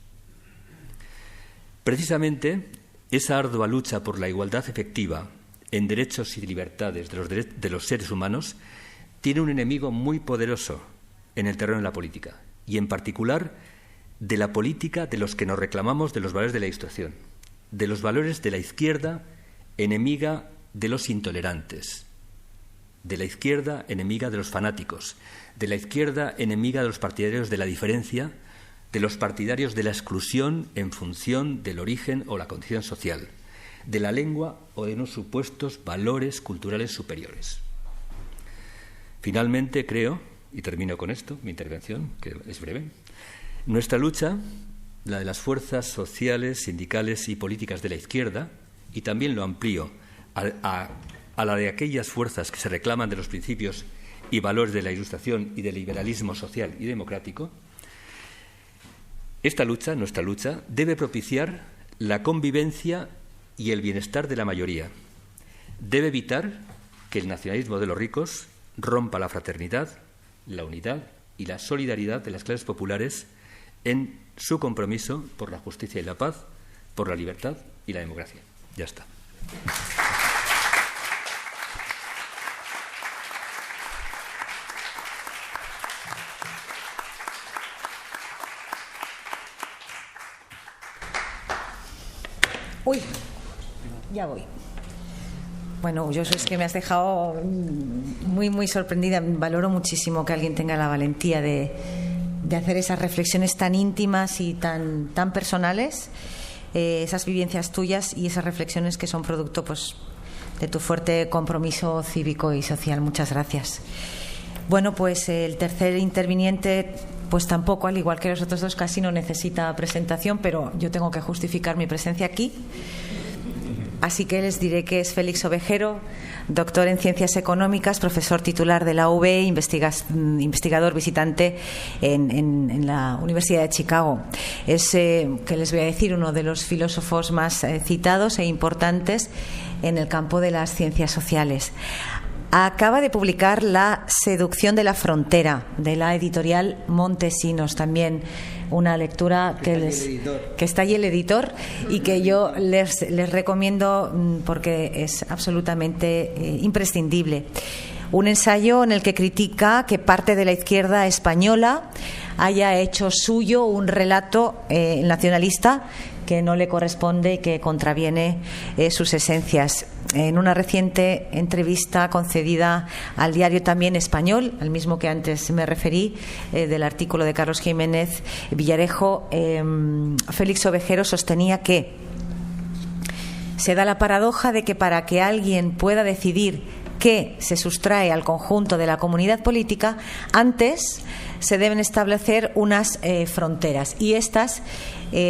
Precisamente, esa ardua lucha por la igualdad efectiva en derechos y libertades de los seres humanos tiene un enemigo muy poderoso en el terreno de la política, y en particular de la política de los que nos reclamamos de los valores de la Ilustración, de los valores de la izquierda enemiga de los intolerantes, de la izquierda enemiga de los fanáticos, de la izquierda enemiga de los partidarios de la diferencia, de los partidarios de la exclusión en función del origen o la condición social, de la lengua o de unos supuestos valores culturales superiores. Finalmente, creo, y termino con esto, mi intervención, que es breve, nuestra lucha, la de las fuerzas sociales, sindicales y políticas de la izquierda, y también lo amplío a la de aquellas fuerzas que se reclaman de los principios y valores de la Ilustración y del liberalismo social y democrático, esta lucha, nuestra lucha, debe propiciar la convivencia y el bienestar de la mayoría. Debe evitar que el nacionalismo de los ricos rompa la fraternidad, la unidad y la solidaridad de las clases populares en su compromiso por la justicia y la paz, por la libertad y la democracia. Ya está. Uy, ya voy. Bueno, yo es que me has dejado muy sorprendida. Valoro muchísimo que alguien tenga la valentía de hacer esas reflexiones tan íntimas y tan personales, esas vivencias tuyas y esas reflexiones que son producto, pues, de tu fuerte compromiso cívico y social. Muchas gracias. Bueno, pues el tercer interviniente, pues tampoco, al igual que los otros dos, casi no necesita presentación, pero yo tengo que justificar mi presencia aquí. Así que les diré que es Félix Ovejero, doctor en Ciencias Económicas, profesor titular de la UB, investigador visitante en la Universidad de Chicago. Es, que les voy a decir, uno de los filósofos más citados e importantes en el campo de las ciencias sociales. Acaba de publicar La seducción de la frontera, de la editorial Montesinos, también una lectura que está ahí el editor y que yo les recomiendo porque es absolutamente imprescindible. Un ensayo en el que critica que parte de la izquierda española haya hecho suyo un relato nacionalista que no le corresponde y que contraviene sus esencias. En una reciente entrevista concedida al diario también español, al mismo que antes me referí, del artículo de Carlos Jiménez Villarejo, Félix Ovejero sostenía que se da la paradoja de que para que alguien pueda decidir qué se sustrae al conjunto de la comunidad política, antes se deben establecer unas fronteras, y estas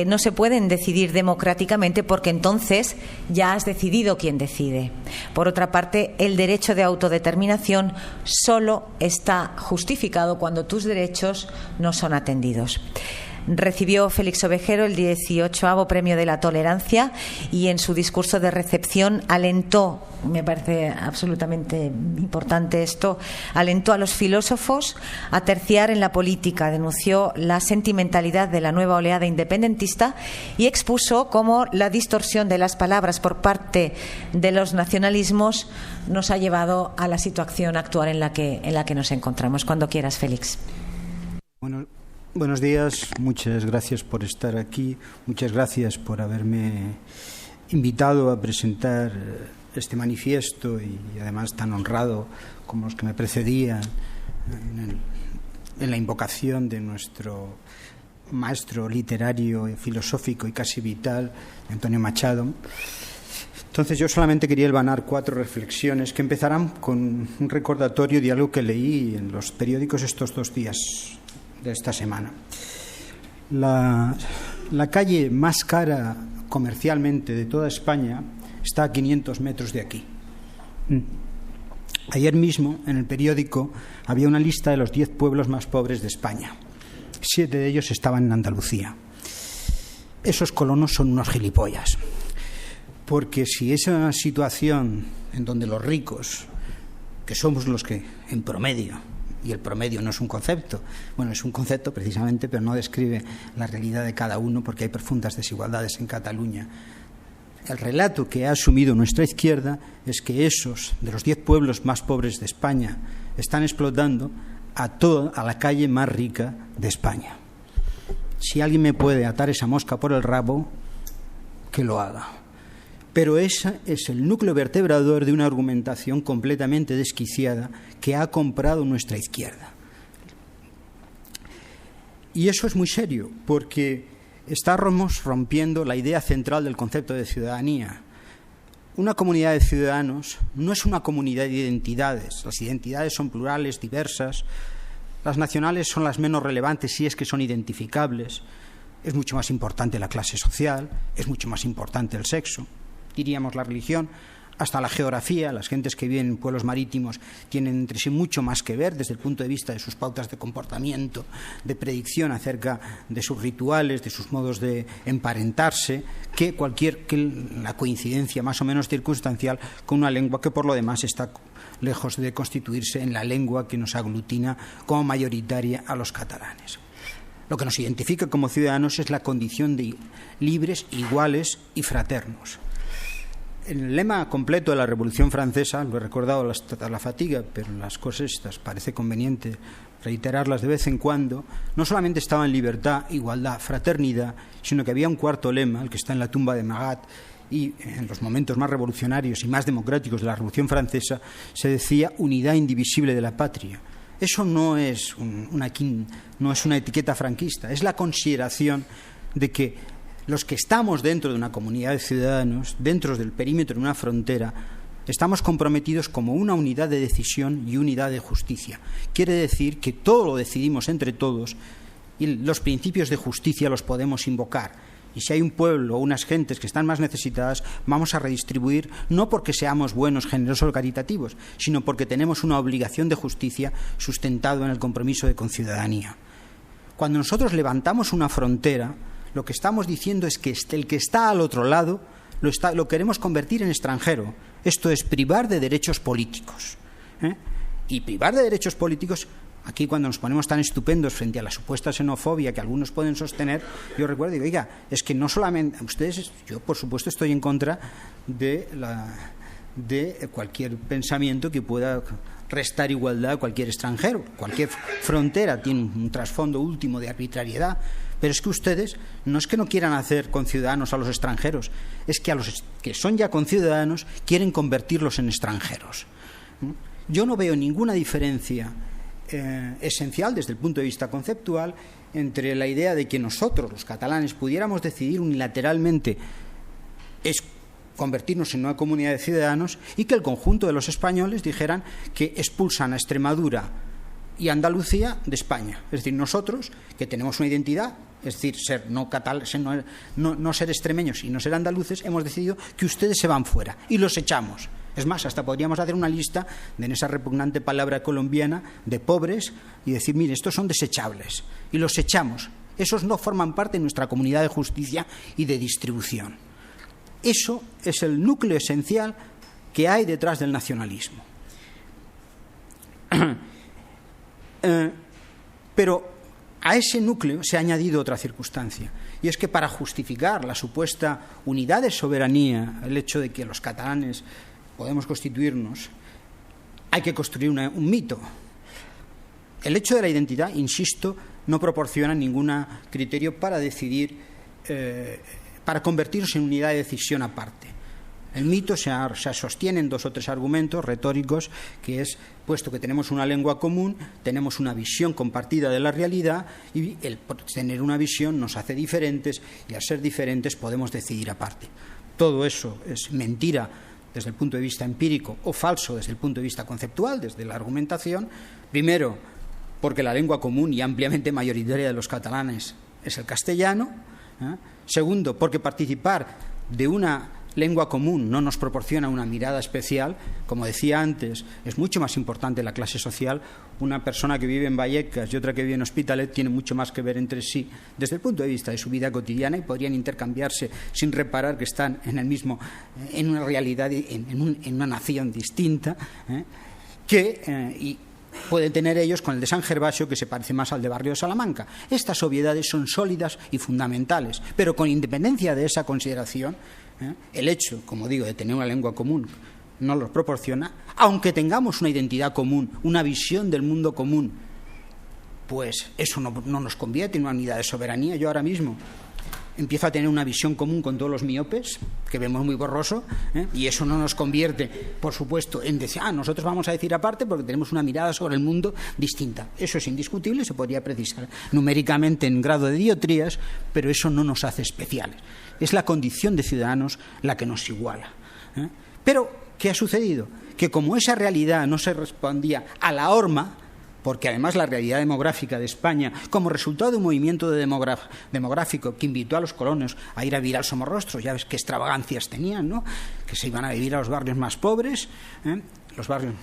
no se pueden decidir democráticamente porque entonces ya has decidido quién decide. Por otra parte, el derecho de autodeterminación solo está justificado cuando tus derechos no son atendidos. Recibió Félix Ovejero el 18º Premio de la Tolerancia y en su discurso de recepción alentó, me parece absolutamente importante esto, alentó a los filósofos a terciar en la política, denunció la sentimentalidad de la nueva oleada independentista y expuso cómo la distorsión de las palabras por parte de los nacionalismos nos ha llevado a la situación actual en la que nos encontramos. Cuando quieras, Félix. Bueno, buenos días, muchas gracias por estar aquí, muchas gracias por haberme invitado a presentar este manifiesto y además tan honrado como los que me precedían en la invocación de nuestro maestro literario, filosófico y casi vital, Antonio Machado. Entonces yo solamente quería hilvanar 4 reflexiones que empezarán con un recordatorio de algo que leí en los periódicos estos 2 días de esta semana. La calle más cara comercialmente de toda España está a 500 metros de aquí. Ayer mismo en el periódico había una lista de los 10 pueblos más pobres de España. 7 de ellos estaban en Andalucía. Esos colonos son unos gilipollas. porque si esa situación en donde los ricos, que somos los que en promedio, y el promedio no es un concepto, bueno, es un concepto precisamente, pero no describe la realidad de cada uno porque hay profundas desigualdades en Cataluña. El relato que ha asumido nuestra izquierda es que esos, de los 10 pueblos más pobres de España, están explotando a la calle más rica de España. Si alguien me puede atar esa mosca por el rabo, que lo haga. Pero ese es el núcleo vertebrador de una argumentación completamente desquiciada que ha comprado nuestra izquierda. Y eso es muy serio, porque estamos rompiendo la idea central del concepto de ciudadanía. Una comunidad de ciudadanos no es una comunidad de identidades. Las identidades son plurales, diversas. Las nacionales son las menos relevantes si es que son identificables. Es mucho más importante la clase social, es mucho más importante el sexo, diríamos la religión, hasta la geografía. Las gentes que viven en pueblos marítimos tienen entre sí mucho más que ver desde el punto de vista de sus pautas de comportamiento, de predicción acerca de sus rituales, de sus modos de emparentarse, que la coincidencia más o menos circunstancial con una lengua que por lo demás está lejos de constituirse en la lengua que nos aglutina como mayoritaria a los catalanes. Lo que nos identifica como ciudadanos es la condición de libres, iguales y fraternos. En el lema completo de la Revolución Francesa, lo he recordado hasta la fatiga, pero las cosas estas parece conveniente reiterarlas de vez en cuando, no solamente estaba en libertad, igualdad, fraternidad, sino que había un cuarto lema, el que está en la tumba de Magat, y en los momentos más revolucionarios y más democráticos de la Revolución Francesa se decía unidad indivisible de la patria. Eso no es una etiqueta franquista, es la consideración de que los que estamos dentro de una comunidad de ciudadanos, dentro del perímetro de una frontera, estamos comprometidos como una unidad de decisión y unidad de justicia. Quiere decir que todo lo decidimos entre todos y los principios de justicia los podemos invocar. Y si hay un pueblo o unas gentes que están más necesitadas, vamos a redistribuir, no porque seamos buenos, generosos o caritativos, sino porque tenemos una obligación de justicia sustentado en el compromiso de conciudadanía. Cuando nosotros levantamos una frontera, lo que estamos diciendo es que el que está al otro lado lo queremos convertir en extranjero. Esto es privar de derechos políticos. Y privar de derechos políticos, aquí cuando nos ponemos tan estupendos frente a la supuesta xenofobia que algunos pueden sostener, yo recuerdo y digo, oiga, es que no solamente ustedes, yo por supuesto estoy en contra de cualquier pensamiento que pueda restar igualdad a cualquier extranjero. Cualquier frontera tiene un trasfondo último de arbitrariedad, pero es que ustedes no es que no quieran hacer conciudadanos a los extranjeros, es que a los que son ya conciudadanos quieren convertirlos en extranjeros. Yo no veo ninguna diferencia esencial desde el punto de vista conceptual entre la idea de que nosotros, los catalanes, pudiéramos decidir unilateralmente convertirnos en una comunidad de ciudadanos y que el conjunto de los españoles dijeran que expulsan a Extremadura y Andalucía de España. Es decir, nosotros, que tenemos una identidad, es decir, no ser extremeños y no ser andaluces, hemos decidido que ustedes se van fuera y los echamos. Es más, hasta podríamos hacer una lista de, en esa repugnante palabra colombiana, de pobres y decir, mire, estos son desechables y los echamos. Esos no forman parte de nuestra comunidad de justicia y de distribución. Eso es el núcleo esencial que hay detrás del nacionalismo. Pero a ese núcleo se ha añadido otra circunstancia, y es que para justificar la supuesta unidad de soberanía, el hecho de que los catalanes podemos constituirnos, hay que construir un mito. El hecho de la identidad, insisto, no proporciona ningún criterio para decidir, para convertirnos en unidad de decisión aparte. El mito se sostiene en 2 o 3 argumentos retóricos, que es, puesto que tenemos una lengua común, tenemos una visión compartida de la realidad, y el tener una visión nos hace diferentes, y al ser diferentes podemos decidir aparte. Todo eso es mentira desde el punto de vista empírico o falso desde el punto de vista conceptual, desde la argumentación. Primero, porque la lengua común y ampliamente mayoritaria de los catalanes es el castellano. Segundo, porque participar de una lengua común no nos proporciona una mirada especial, como decía antes, es mucho más importante la clase social. Una persona que vive en Vallecas y otra que vive en Hospitalet tienen mucho más que ver entre sí desde el punto de vista de su vida cotidiana y podrían intercambiarse sin reparar que están en una realidad, en una nación distinta, y pueden tener ellos con el de San Gervasio, que se parece más al de Barrio de Salamanca. Estas obviedades son sólidas y fundamentales, pero con independencia de esa consideración, el hecho, como digo, de tener una lengua común no los proporciona, aunque tengamos una identidad común, una visión del mundo común, pues eso no nos convierte en una unidad de soberanía. Yo ahora mismo empiezo a tener una visión común con todos los miopes, que vemos muy borroso, y eso no nos convierte, por supuesto, en decir, nosotros vamos a decir aparte porque tenemos una mirada sobre el mundo distinta. Eso es indiscutible, se podría precisar numéricamente en grado de diotrías, pero eso no nos hace especiales. Es la condición de ciudadanos la que nos iguala. Pero, ¿qué ha sucedido? Que como esa realidad no se respondía a la horma, porque además la realidad demográfica de España, como resultado de un movimiento demográfico que invitó a los colonos a ir a vivir al Somorrostro, ya ves qué extravagancias tenían, ¿no? Que se iban a vivir a los barrios más pobres, los barrios,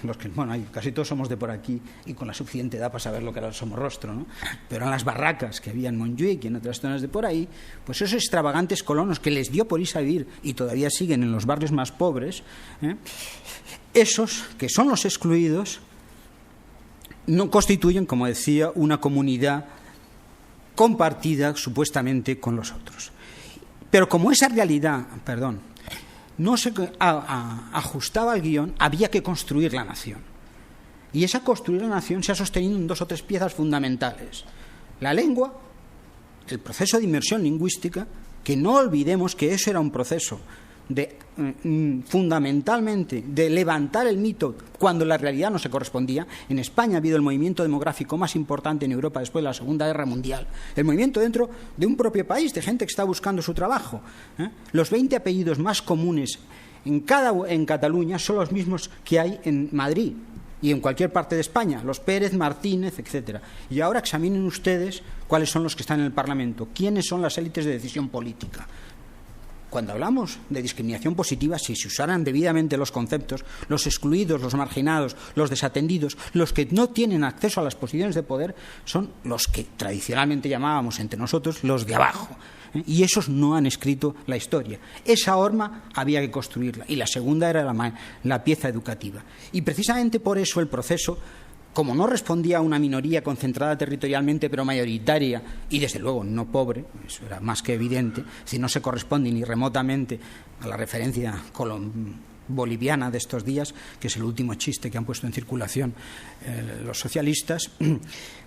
casi todos somos de por aquí y con la suficiente edad para saber lo que era el Somorrostro, ¿no? Pero eran las barracas que había en Montjuic y en otras zonas de por ahí, pues esos extravagantes colonos que les dio por irse a vivir y todavía siguen en los barrios más pobres, esos que son los excluidos, no constituyen, como decía, una comunidad compartida supuestamente con los otros. Pero como esa realidad, no se ajustaba al guión, había que construir la nación. Y esa construir la nación se ha sostenido en 2 o 3 piezas fundamentales. La lengua, el proceso de inmersión lingüística, que no olvidemos que eso era un proceso fundamentalmente de levantar el mito cuando la realidad no se correspondía. En España ha habido el movimiento demográfico más importante en Europa después de la Segunda Guerra Mundial, el movimiento dentro de un propio país, de gente que está buscando su trabajo. Los 20 apellidos más comunes en Cataluña son los mismos que hay en Madrid y en cualquier parte de España, los Pérez, Martínez, etcétera. Y ahora examinen ustedes cuáles son los que están en el Parlamento, quiénes son las élites de decisión política. Cuando hablamos de discriminación positiva, si se usaran debidamente los conceptos, los excluidos, los marginados, los desatendidos, los que no tienen acceso a las posiciones de poder, son los que tradicionalmente llamábamos entre nosotros los de abajo. Y esos no han escrito la historia. Esa horma había que construirla. Y la segunda era la pieza educativa. Y precisamente por eso el proceso, como no respondía a una minoría concentrada territorialmente pero mayoritaria y desde luego no pobre, eso era más que evidente, si no se corresponde ni remotamente a la referencia boliviana de estos días, que es el último chiste que han puesto en circulación los socialistas,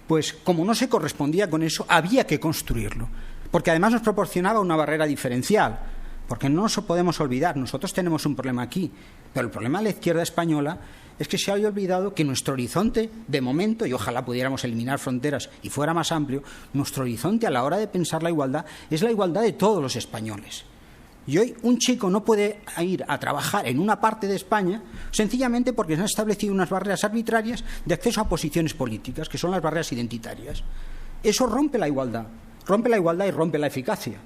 pues como no se correspondía con eso, había que construirlo, porque además nos proporcionaba una barrera diferencial, porque no nos podemos olvidar, nosotros tenemos un problema aquí, pero el problema de la izquierda española es que se había olvidado que nuestro horizonte, de momento, y ojalá pudiéramos eliminar fronteras y fuera más amplio, nuestro horizonte a la hora de pensar la igualdad es la igualdad de todos los españoles. Y hoy un chico no puede ir a trabajar en una parte de España sencillamente porque se han establecido unas barreras arbitrarias de acceso a posiciones políticas, que son las barreras identitarias. Eso rompe la igualdad y rompe la eficacia.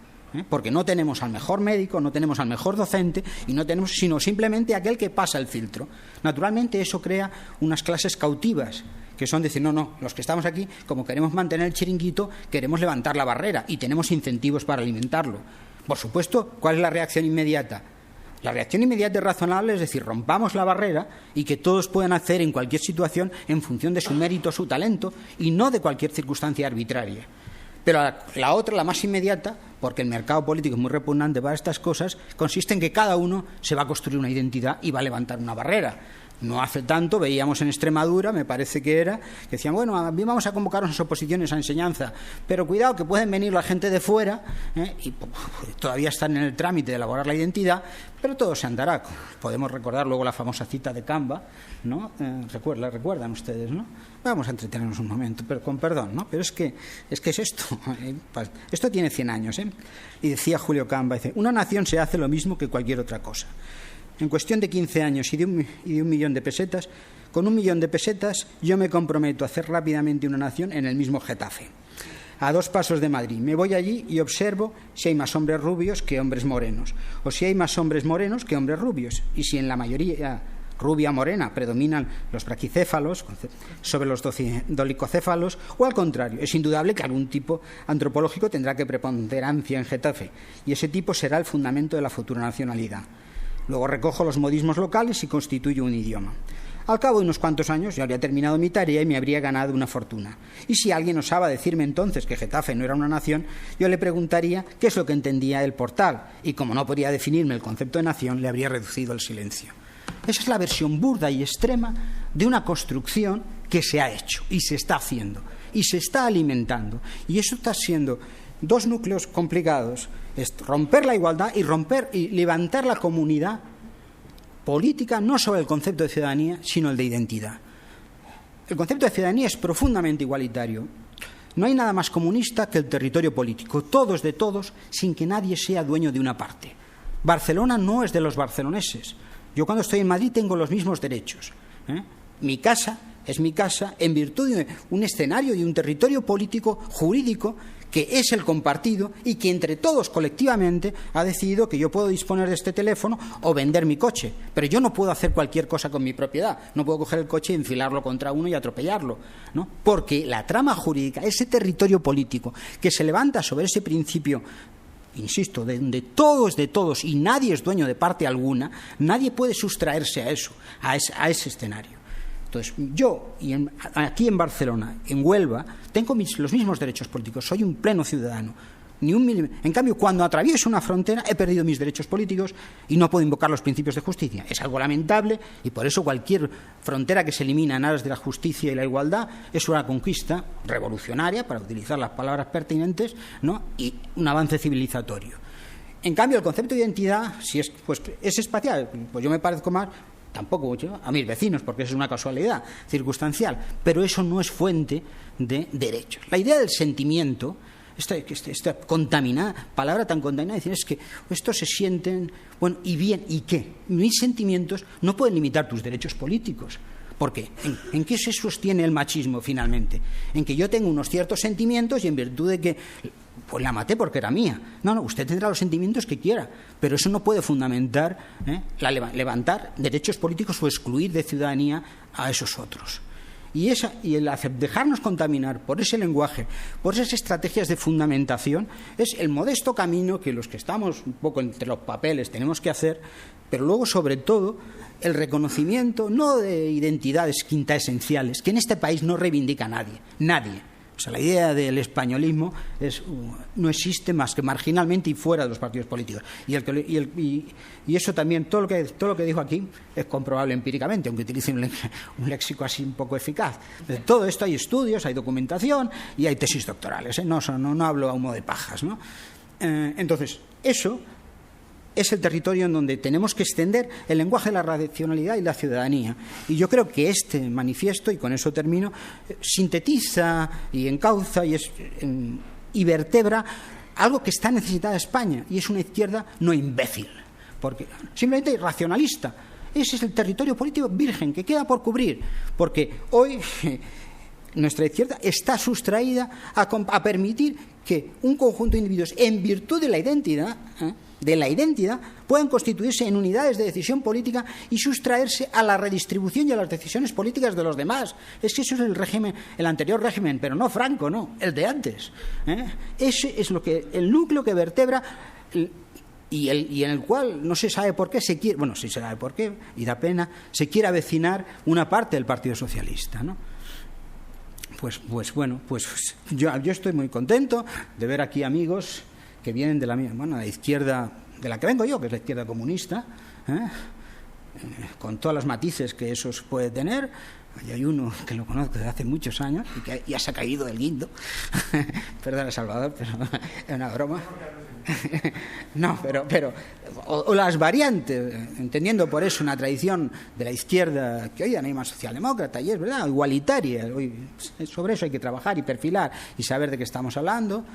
Porque no tenemos al mejor médico, no tenemos al mejor docente y no tenemos sino simplemente aquel que pasa el filtro. Naturalmente eso crea unas clases cautivas que son decir, no, los que estamos aquí, como queremos mantener el chiringuito, queremos levantar la barrera y tenemos incentivos para alimentarlo. Por supuesto, ¿cuál es la reacción inmediata? La reacción inmediata y razonable es decir, rompamos la barrera y que todos puedan acceder en cualquier situación en función de su mérito, su talento y no de cualquier circunstancia arbitraria. Pero la otra, la más inmediata, porque el mercado político es muy repugnante para estas cosas, consiste en que cada uno se va a construir una identidad y va a levantar una barrera. No hace tanto veíamos en Extremadura, me parece que era, que decían, bueno, bien vamos a convocar unas oposiciones a enseñanza, pero cuidado que pueden venir la gente de fuera y todavía están en el trámite de elaborar la identidad, pero todo se andará. Podemos recordar luego la famosa cita de Camba, ¿no? La recuerdan ustedes, ¿no? Vamos a entretenernos un momento, pero con perdón, ¿no? Pero es que es esto. Esto tiene 100 años, ¿eh? Y decía Julio Camba, dice, una nación se hace lo mismo que cualquier otra cosa. En cuestión de 15 años y de un millón de pesetas, con 1 millón de pesetas yo me comprometo a hacer rápidamente una nación en el mismo Getafe. a 2 pasos de Madrid. Me voy allí y observo si hay más hombres rubios que hombres morenos, o si hay más hombres morenos que hombres rubios, y si en la mayoría rubia morena predominan los braquicéfalos sobre los dolicocéfalos, o al contrario. Es indudable que algún tipo antropológico tendrá que preponderancia en Getafe, y ese tipo será el fundamento de la futura nacionalidad. Luego recojo los modismos locales y constituyo un idioma. Al cabo de unos cuantos años yo habría terminado mi tarea y me habría ganado una fortuna. Y si alguien osaba decirme entonces que Getafe no era una nación, yo le preguntaría qué es lo que entendía el Portal, y como no podría definirme el concepto de nación, le habría reducido el silencio. Esa es la versión burda y extrema de una construcción que se ha hecho y se está haciendo y se está alimentando. Y eso está siendo 2 núcleos complicados: es romper la igualdad y levantar la comunidad política, no sobre el concepto de ciudadanía, sino el de identidad. El concepto de ciudadanía es profundamente igualitario. No hay nada más comunista que el territorio político, todos de todos, sin que nadie sea dueño de una parte. Barcelona no es de los barceloneses. Yo cuando estoy en Madrid tengo los mismos derechos. Mi casa es mi casa en virtud de un escenario y un territorio político jurídico que es el compartido y que entre todos colectivamente ha decidido que yo puedo disponer de este teléfono o vender mi coche. Pero yo no puedo hacer cualquier cosa con mi propiedad. No puedo coger el coche y enfilarlo contra uno y atropellarlo, ¿no? Porque la trama jurídica, ese territorio político que se levanta sobre ese principio, insisto, de donde todo es de todos y nadie es dueño de parte alguna, nadie puede sustraerse a eso, a ese escenario. Entonces, yo, aquí en Barcelona, en Huelva, tengo los mismos derechos políticos, soy un pleno ciudadano. En cambio, cuando atravieso una frontera, he perdido mis derechos políticos y no puedo invocar los principios de justicia. Es algo lamentable y por eso cualquier frontera que se elimina en aras de la justicia y la igualdad es una conquista revolucionaria, para utilizar las palabras pertinentes, ¿no? Y un avance civilizatorio. En cambio, el concepto de identidad, si es espacial, pues yo me parezco más, tampoco mucho, a mis vecinos, porque eso es una casualidad circunstancial, pero eso no es fuente de derechos. La idea del sentimiento, esta contaminada, palabra tan contaminada, decir es que estos se sienten, bueno, y bien, ¿y qué? Mis sentimientos no pueden limitar tus derechos políticos. ¿Por qué? ¿En qué se sostiene el machismo finalmente? En que yo tengo unos ciertos sentimientos y en virtud de que pues la maté porque era mía. No, usted tendrá los sentimientos que quiera, pero eso no puede fundamentar levantar derechos políticos o excluir de ciudadanía a esos otros. Y el dejarnos contaminar por ese lenguaje, por esas estrategias de fundamentación, es el modesto camino que los que estamos un poco entre los papeles tenemos que hacer, pero luego, sobre todo, el reconocimiento no de identidades quintaesenciales, que en este país no reivindica nadie. O sea, la idea del españolismo no existe más que marginalmente y fuera de los partidos políticos. Y eso también, todo lo que dijo aquí, es comprobable empíricamente, aunque utilice un léxico así un poco eficaz. De todo esto hay estudios, hay documentación y hay tesis doctorales. No hablo a humo de pajas, ¿no? Entonces, eso es el territorio en donde tenemos que extender el lenguaje de la racionalidad y la ciudadanía. Y yo creo que este manifiesto, y con eso termino, sintetiza y encauza y vertebra algo que está necesitada España, y es una izquierda no imbécil, porque simplemente racionalista. Ese es el territorio político virgen que queda por cubrir, porque hoy nuestra izquierda está sustraída a permitir que un conjunto de individuos, en virtud de la identidad, puedan constituirse en unidades de decisión política y sustraerse a la redistribución y a las decisiones políticas de los demás. Es que eso es el anterior régimen, pero no Franco, no, el de antes. Ese es el núcleo que vertebra y en el cual no se sabe por qué sí se sabe por qué, y da pena, se quiere avecinar una parte del Partido Socialista, ¿no? Pues yo estoy muy contento de ver aquí amigos que vienen de la izquierda de la que vengo yo, que es la izquierda comunista, con todos los matices que eso puede tener. Y hay uno que lo conozco desde hace muchos años y que ya se ha caído del guindo. Perdona, Salvador, pero es una broma. No, pero o las variantes, entendiendo por eso una tradición de la izquierda que hoy no hay más socialdemócrata, y es verdad, igualitaria. Hoy, sobre eso hay que trabajar y perfilar y saber de qué estamos hablando,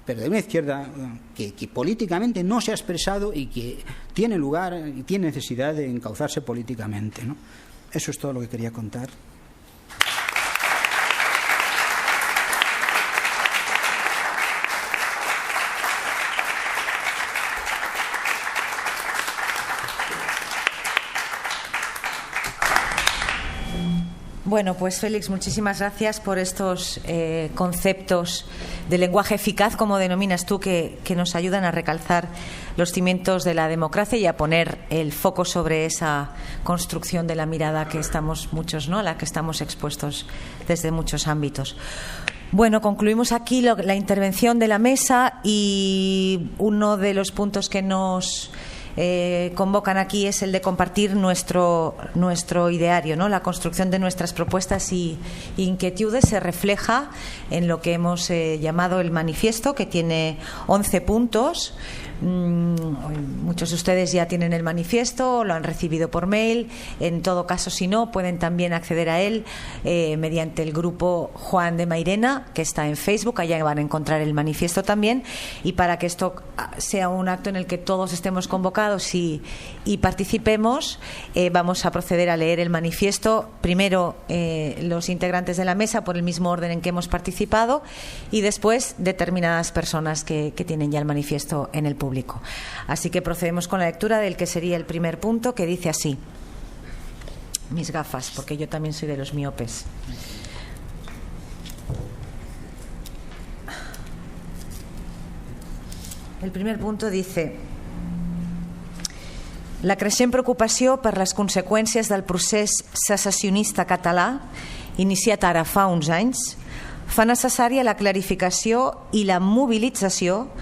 pero de una izquierda que políticamente no se ha expresado y que tiene lugar y tiene necesidad de encauzarse políticamente, ¿no? Eso es todo lo que quería contar. Bueno, pues Félix, muchísimas gracias por estos conceptos de lenguaje eficaz, como denominas tú, que nos ayudan a recalzar los cimientos de la democracia y a poner el foco sobre esa construcción de la mirada que estamos muchos, ¿no?, a la que estamos expuestos desde muchos ámbitos. Bueno, concluimos aquí la intervención de la mesa y uno de los puntos que nos convocan aquí es el de compartir nuestro ideario, ¿no? La construcción de nuestras propuestas y inquietudes se refleja en lo que hemos llamado el manifiesto, que tiene 11 puntos. Muchos de ustedes ya tienen el manifiesto, lo han recibido por mail. En todo caso, si no, pueden también acceder a él mediante el grupo Juan de Mairena, que está en Facebook. Allá van a encontrar el manifiesto también. Y para que esto sea un acto en el que todos estemos convocados y participemos, vamos a proceder a leer el manifiesto. Primero los integrantes de la mesa, por el mismo orden en que hemos participado, y después determinadas personas que tienen ya el manifiesto en el público. Así que procedemos con la lectura del que sería el primer punto, que dice así. Mis gafas, porque yo también soy de los miopes. El primer punto dice: la creixent preocupació per les conseqüències del procés secessionista català, iniciat ara fa uns anys, fa necessària la clarificació i la mobilització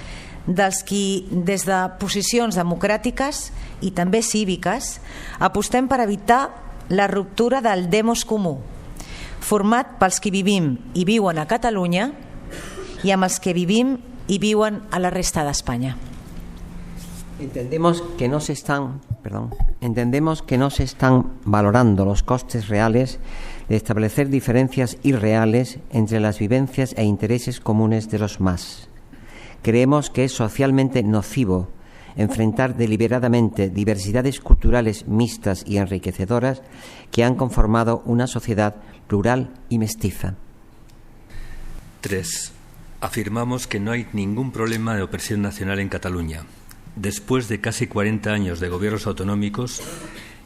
dels qui, des de posicions democràtiques i també cíviques, apostem per evitar la ruptura del demos comú, format pels qui vivim i viuen a Catalunya i amb els que vivim i viuen a la resta d'Espanya. Entendemos que no se están valorando los costes reales de establecer diferencias irreales entre las vivencias e intereses comunes de los más. Creemos que es socialmente nocivo enfrentar deliberadamente diversidades culturales mixtas y enriquecedoras que han conformado una sociedad plural y mestiza. 3. Afirmamos que no hay ningún problema de opresión nacional en Cataluña. Después de casi 40 años de gobiernos autonómicos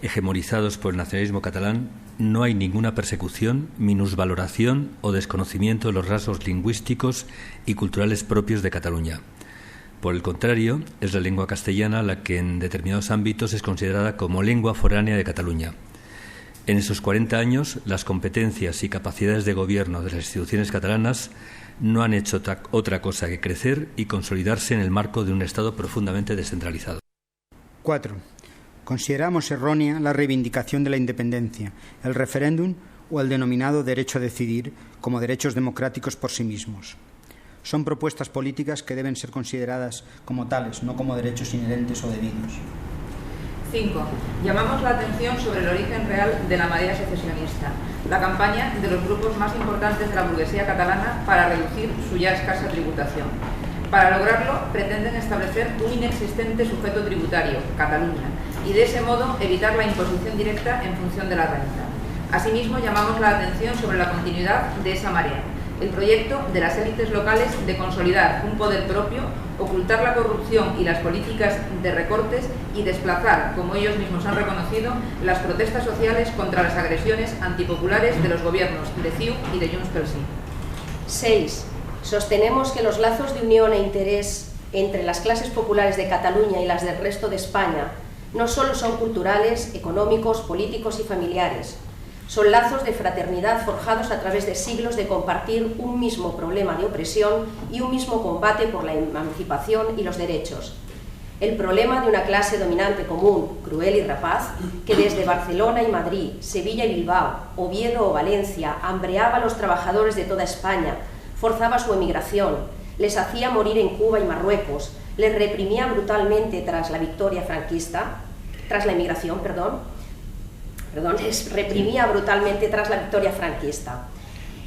hegemonizados por el nacionalismo catalán, no hay ninguna persecución, minusvaloración o desconocimiento de los rasgos lingüísticos y culturales propios de Cataluña. Por el contrario, es la lengua castellana la que en determinados ámbitos es considerada como lengua foránea de Cataluña. En esos 40 años, las competencias y capacidades de gobierno de las instituciones catalanas no han hecho otra cosa que crecer y consolidarse en el marco de un Estado profundamente descentralizado. 4. Consideramos errónea la reivindicación de la independencia, el referéndum o el denominado derecho a decidir como derechos democráticos por sí mismos. Son propuestas políticas que deben ser consideradas como tales, no como derechos inherentes o debidos. 5. Llamamos la atención sobre el origen real de la marea secesionista, la campaña de los grupos más importantes de la burguesía catalana para reducir su ya escasa tributación. Para lograrlo, pretenden establecer un inexistente sujeto tributario, Cataluña, y de ese modo evitar la imposición directa en función de la renta. Asimismo, llamamos la atención sobre la continuidad de esa marea, el proyecto de las élites locales de consolidar un poder propio, ocultar la corrupción y las políticas de recortes y desplazar, como ellos mismos han reconocido, las protestas sociales contra las agresiones antipopulares de los gobiernos de CiU y de Junts pel Sí. 6. Sostenemos que los lazos de unión e interés entre las clases populares de Cataluña y las del resto de España no solo son culturales, económicos, políticos y familiares. Son lazos de fraternidad forjados a través de siglos de compartir un mismo problema de opresión y un mismo combate por la emancipación y los derechos. El problema de una clase dominante común, cruel y rapaz, que desde Barcelona y Madrid, Sevilla y Bilbao, Oviedo o Valencia, hambreaba a los trabajadores de toda España, forzaba su emigración, les hacía morir en Cuba y Marruecos, les reprimía brutalmente tras la victoria franquista, tras la emigración, les reprimía brutalmente tras la victoria franquista.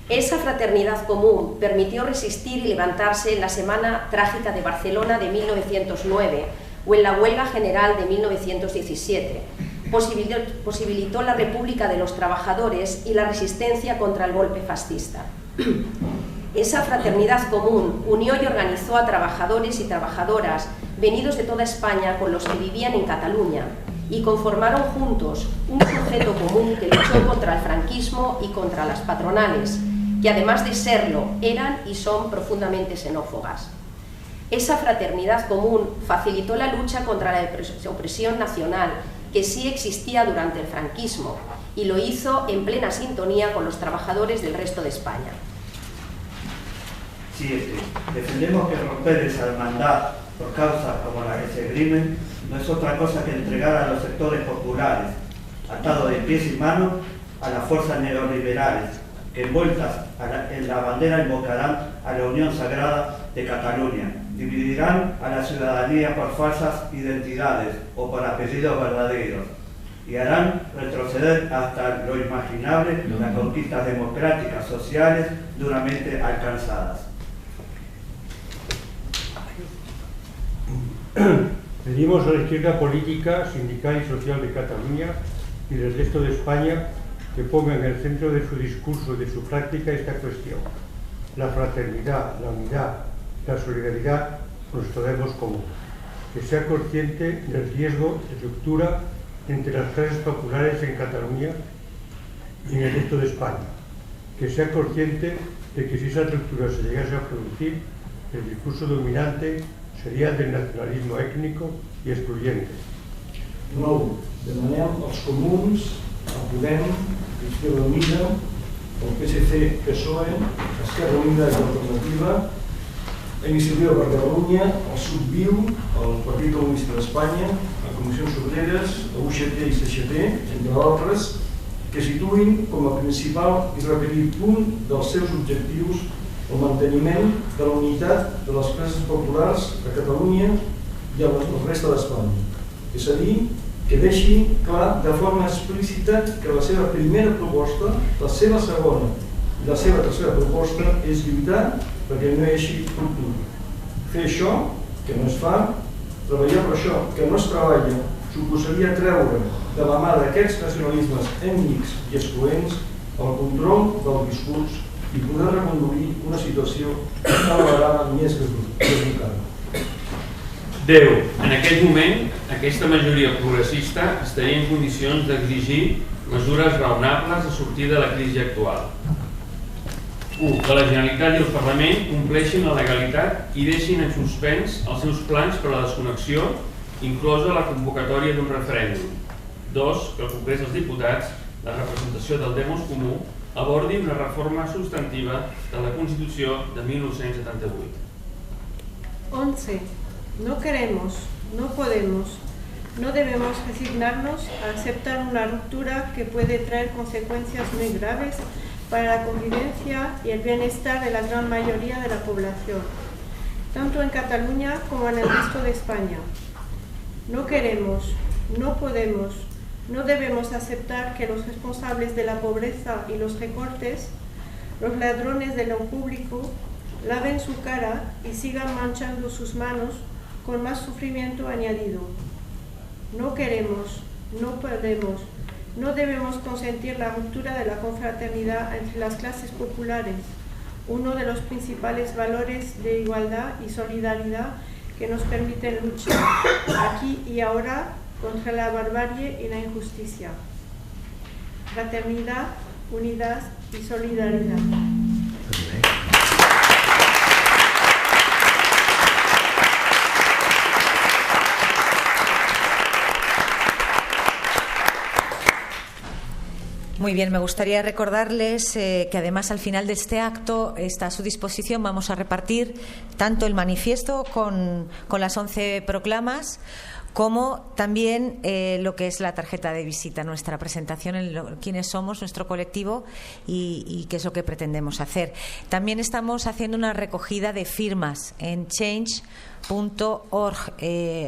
Esa fraternidad común permitió resistir y levantarse en la Semana Trágica de Barcelona de 1909 o en la Huelga General de 1917. Posibilitó la República de los Trabajadores y la resistencia contra el golpe fascista. Esa fraternidad común unió y organizó a trabajadores y trabajadoras venidos de toda España con los que vivían en Cataluña y conformaron juntos un sujeto común que luchó contra el franquismo y contra las patronales, que además de serlo, eran y son profundamente xenófobas. Esa fraternidad común facilitó la lucha contra la opresión nacional, que sí existía durante el franquismo, y lo hizo en plena sintonía con los trabajadores del resto de España. 7. Defendemos que romper esa hermandad por causas como la que se esgrimen no es otra cosa que entregar a los sectores populares, atados de pies y manos a las fuerzas neoliberales, que envueltas en la bandera invocarán a la unión sagrada de Cataluña, dividirán a la ciudadanía por falsas identidades o por apellidos verdaderos, y harán retroceder hasta lo imaginable las conquistas democráticas sociales duramente alcanzadas. Pedimos a la izquierda política, sindical y social de Cataluña y del resto de España que ponga en el centro de su discurso y de su práctica esta cuestión: la fraternidad, la unidad, la solidaridad, nuestro debemos común. Que sea consciente del riesgo de ruptura entre las clases populares en Cataluña y en el resto de España. Que sea consciente de que si esa ruptura se llegase a producir, el discurso dominante seria el del nacionalisme ètnico i excluyente. 9. Demanem als comuns, a Podem, Izquierda Unida, el PSC, PSOE, Esquerra Unida i Alternativa, Iniciativa per Catalunya, el Subviu, el Partit Comunista d'Espanya, a Comissions Obreres, a UGT i CGT, entre d'altres, que situïn com a principal i repetit punt dels seus objectius el manteniment de la unitat de les classes populars a Catalunya i a la resta d'Espanya. És a dir, que deixi clar de forma explícita que la seva primera proposta, la seva segona i la seva tercera proposta és lluitar perquè no hi hagi ruptura. Fer això, que no es fa, treballar per això, que no es treballa, suposaria treure de la mà d'aquests nacionalismes ètnics i excloents el control del discurs i poder reconduir una situació cada vegada més desbocada. 10. En aquest moment, aquesta majoria progressista estaria en condicions d'exigir mesures raonables a sortir de la crisi actual. 1. Que la Generalitat i el Parlament compleixin la legalitat i deixin en suspens els seus plans per a la desconnexió, inclosa la convocatòria d'un referèndum. 2. Que el Congrés dels Diputats, la representació del demos comú, abordi una reforma sustantiva de la Constitució de 1978. 11. No queremos, no podemos, no debemos resignarnos a aceptar una ruptura que puede traer consecuencias muy graves para la convivencia y el bienestar de la gran mayoría de la población, tanto en Cataluña como en el resto de España. No queremos, no podemos, no debemos aceptar que los responsables de la pobreza y los recortes, los ladrones de lo público, laven su cara y sigan manchando sus manos con más sufrimiento añadido. No queremos, no podemos, no debemos consentir la ruptura de la confraternidad entre las clases populares, uno de los principales valores de igualdad y solidaridad que nos permiten luchar aquí y ahora contra la barbarie y la injusticia. Fraternidad, unidad y solidaridad. Muy bien, me gustaría recordarles que además al final de este acto está a su disposición. Vamos a repartir tanto el manifiesto con las 11 proclamas como también lo que es la tarjeta de visita, nuestra presentación en quiénes somos, nuestro colectivo y qué es lo que pretendemos hacer. También estamos haciendo una recogida de firmas en change.org.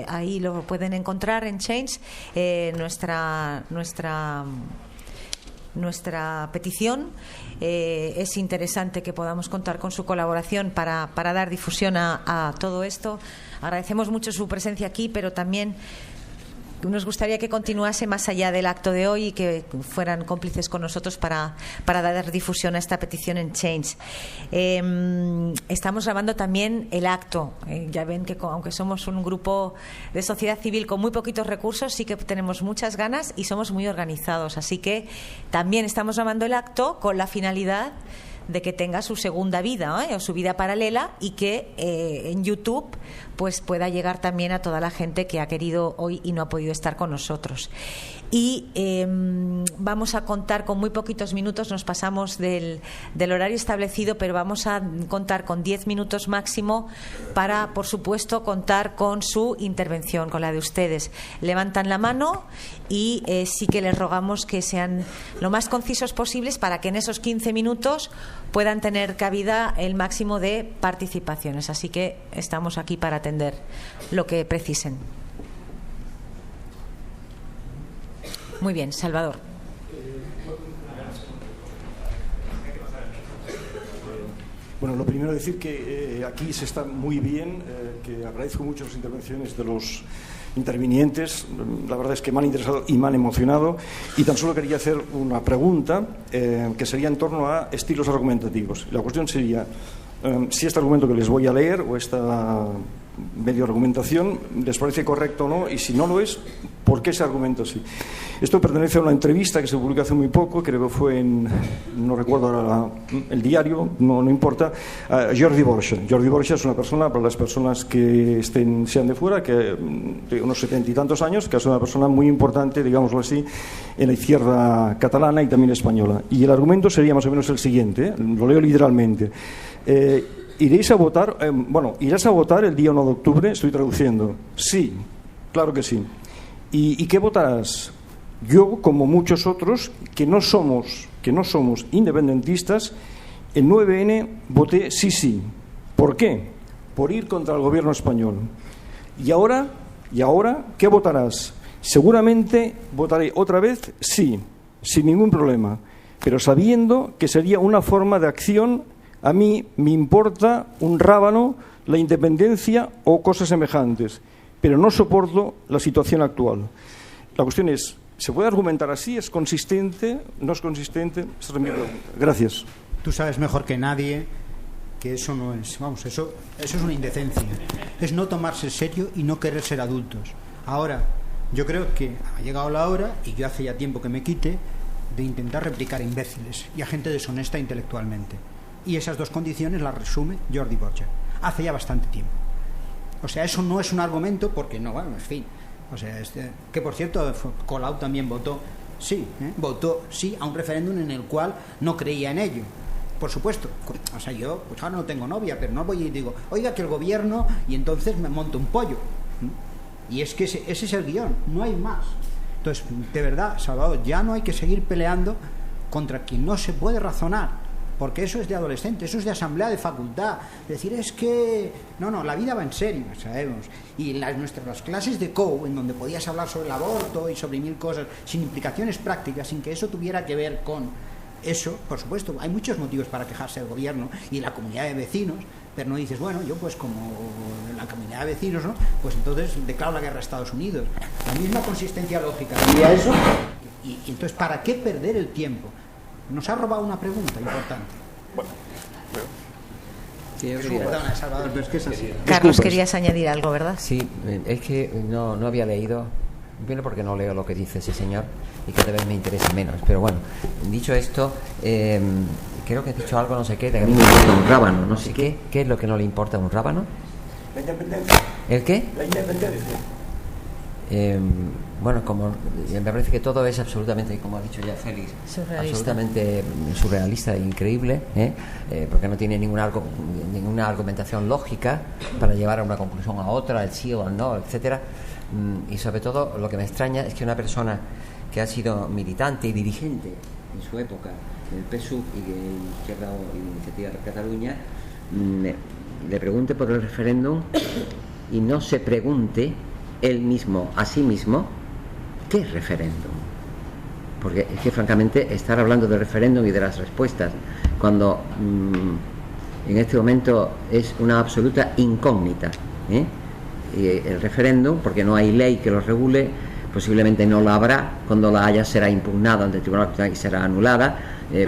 Ahí lo pueden encontrar en Change, nuestra petición. Es interesante que podamos contar con su colaboración para dar difusión a todo esto. Agradecemos mucho su presencia aquí, pero también nos gustaría que continuase más allá del acto de hoy y que fueran cómplices con nosotros para dar difusión a esta petición en Change. Estamos grabando también el acto. Ya ven que aunque somos un grupo de sociedad civil con muy poquitos recursos, sí que tenemos muchas ganas y somos muy organizados. Así que también estamos grabando el acto con la finalidad de que tenga su segunda vida, o su vida paralela, y que en YouTube pues pueda llegar también a toda la gente que ha querido hoy y no ha podido estar con nosotros. Y vamos a contar con muy poquitos minutos, nos pasamos del horario establecido, pero vamos a contar con 10 minutos máximo para, por supuesto, contar con su intervención, con la de ustedes. Levantan la mano y sí que les rogamos que sean lo más concisos posibles para que en esos 15 minutos puedan tener cabida el máximo de participaciones. Así que estamos aquí para atender lo que precisen. Muy bien, Salvador. Bueno, lo primero decir que aquí se está muy bien, que agradezco mucho las intervenciones de los intervinientes. La verdad es que me han interesado y me han emocionado, y tan solo quería hacer una pregunta que sería en torno a estilos argumentativos. La cuestión sería si este argumento que les voy a leer o esta medio argumentación les parece correcto o no, y si no lo es, ¿por qué ese argumento sí? Esto pertenece a una entrevista que se publicó hace muy poco, creo que fue en, no recuerdo ahora el diario, no importa, a Jordi Borja. Jordi Borja es una persona, para las personas que sean de fuera, que de unos 70 y tantos años, que es una persona muy importante, digámoslo así, en la izquierda catalana y también española. Y el argumento sería más o menos el siguiente, lo leo literalmente. Irás a votar el día 1 de octubre, estoy traduciendo. Sí, claro que sí. ¿Y qué votarás? Yo, como muchos otros, que no somos independentistas, el 9N voté sí. ¿Por qué? Por ir contra el gobierno español. ¿Y ahora qué votarás? Seguramente votaré otra vez sí, sin ningún problema, pero sabiendo que sería una forma de acción. A mí me importa un rábano la independencia o cosas semejantes, pero no soporto la situación actual. La cuestión es, ¿se puede argumentar así? ¿Es consistente? ¿No es consistente? Esa es mi pregunta. Gracias. Tú sabes mejor que nadie que eso no es, eso es una indecencia. Es no tomarse en serio y no querer ser adultos. Ahora, yo creo que ha llegado la hora, y yo hace ya tiempo que me quite, de intentar replicar a imbéciles y a gente deshonesta intelectualmente. Y esas dos condiciones las resume Jordi Borja hace ya bastante tiempo. O sea, eso no es un argumento porque no, bueno, en fin. O sea, que por cierto, Colau también votó sí a un referéndum en el cual no creía en ello. Por supuesto. O sea, yo pues ahora no tengo novia, pero no voy y digo, oiga, que el gobierno, y entonces me monto un pollo. Y es que ese es el guión, no hay más. Entonces, de verdad, Salvador, ya no hay que seguir peleando contra quien no se puede razonar. Porque eso es de adolescente, eso es de asamblea de facultad. Decir es que... No, la vida va en serio, sabemos. Y nuestras clases de COU, en donde podías hablar sobre el aborto y sobre 1000 cosas, sin implicaciones prácticas, sin que eso tuviera que ver con eso, por supuesto, hay muchos motivos para quejarse del gobierno y la comunidad de vecinos, pero no dices, bueno, yo pues como la comunidad de vecinos, ¿no? Pues entonces declaro la guerra a Estados Unidos. La misma consistencia lógica diría eso. Y entonces, ¿para qué perder el tiempo? Nos ha robado una pregunta importante. Bueno, perdona, Salvador, pero es que es así. Carlos, querías añadir algo, ¿verdad? Sí, es que no había leído, primero porque no leo lo que dice ese señor y cada vez me interesa menos. Pero bueno, dicho esto, creo que has dicho algo, no sé qué, de que a mí me importa un rábano, no sé qué. ¿Qué es lo que no le importa a un rábano? La independencia. ¿El qué? La independencia. Bueno, como me parece que todo es absolutamente, como ha dicho ya Félix, absolutamente surrealista e increíble, porque no tiene ninguna argumentación lógica para llevar a una conclusión a otra, el sí o el no, etcétera. Y sobre todo lo que me extraña es que una persona que ha sido militante y dirigente en su época del PSUV y de Izquierda Iniciativa de Cataluña le pregunte por el referéndum y no se pregunte él mismo a sí mismo ¿qué referéndum? Porque es que francamente estar hablando del referéndum y de las respuestas cuando en este momento es una absoluta incógnita, y el referéndum, porque no hay ley que lo regule, posiblemente no la habrá. Cuando la haya será impugnada ante el Tribunal Constitucional y será anulada,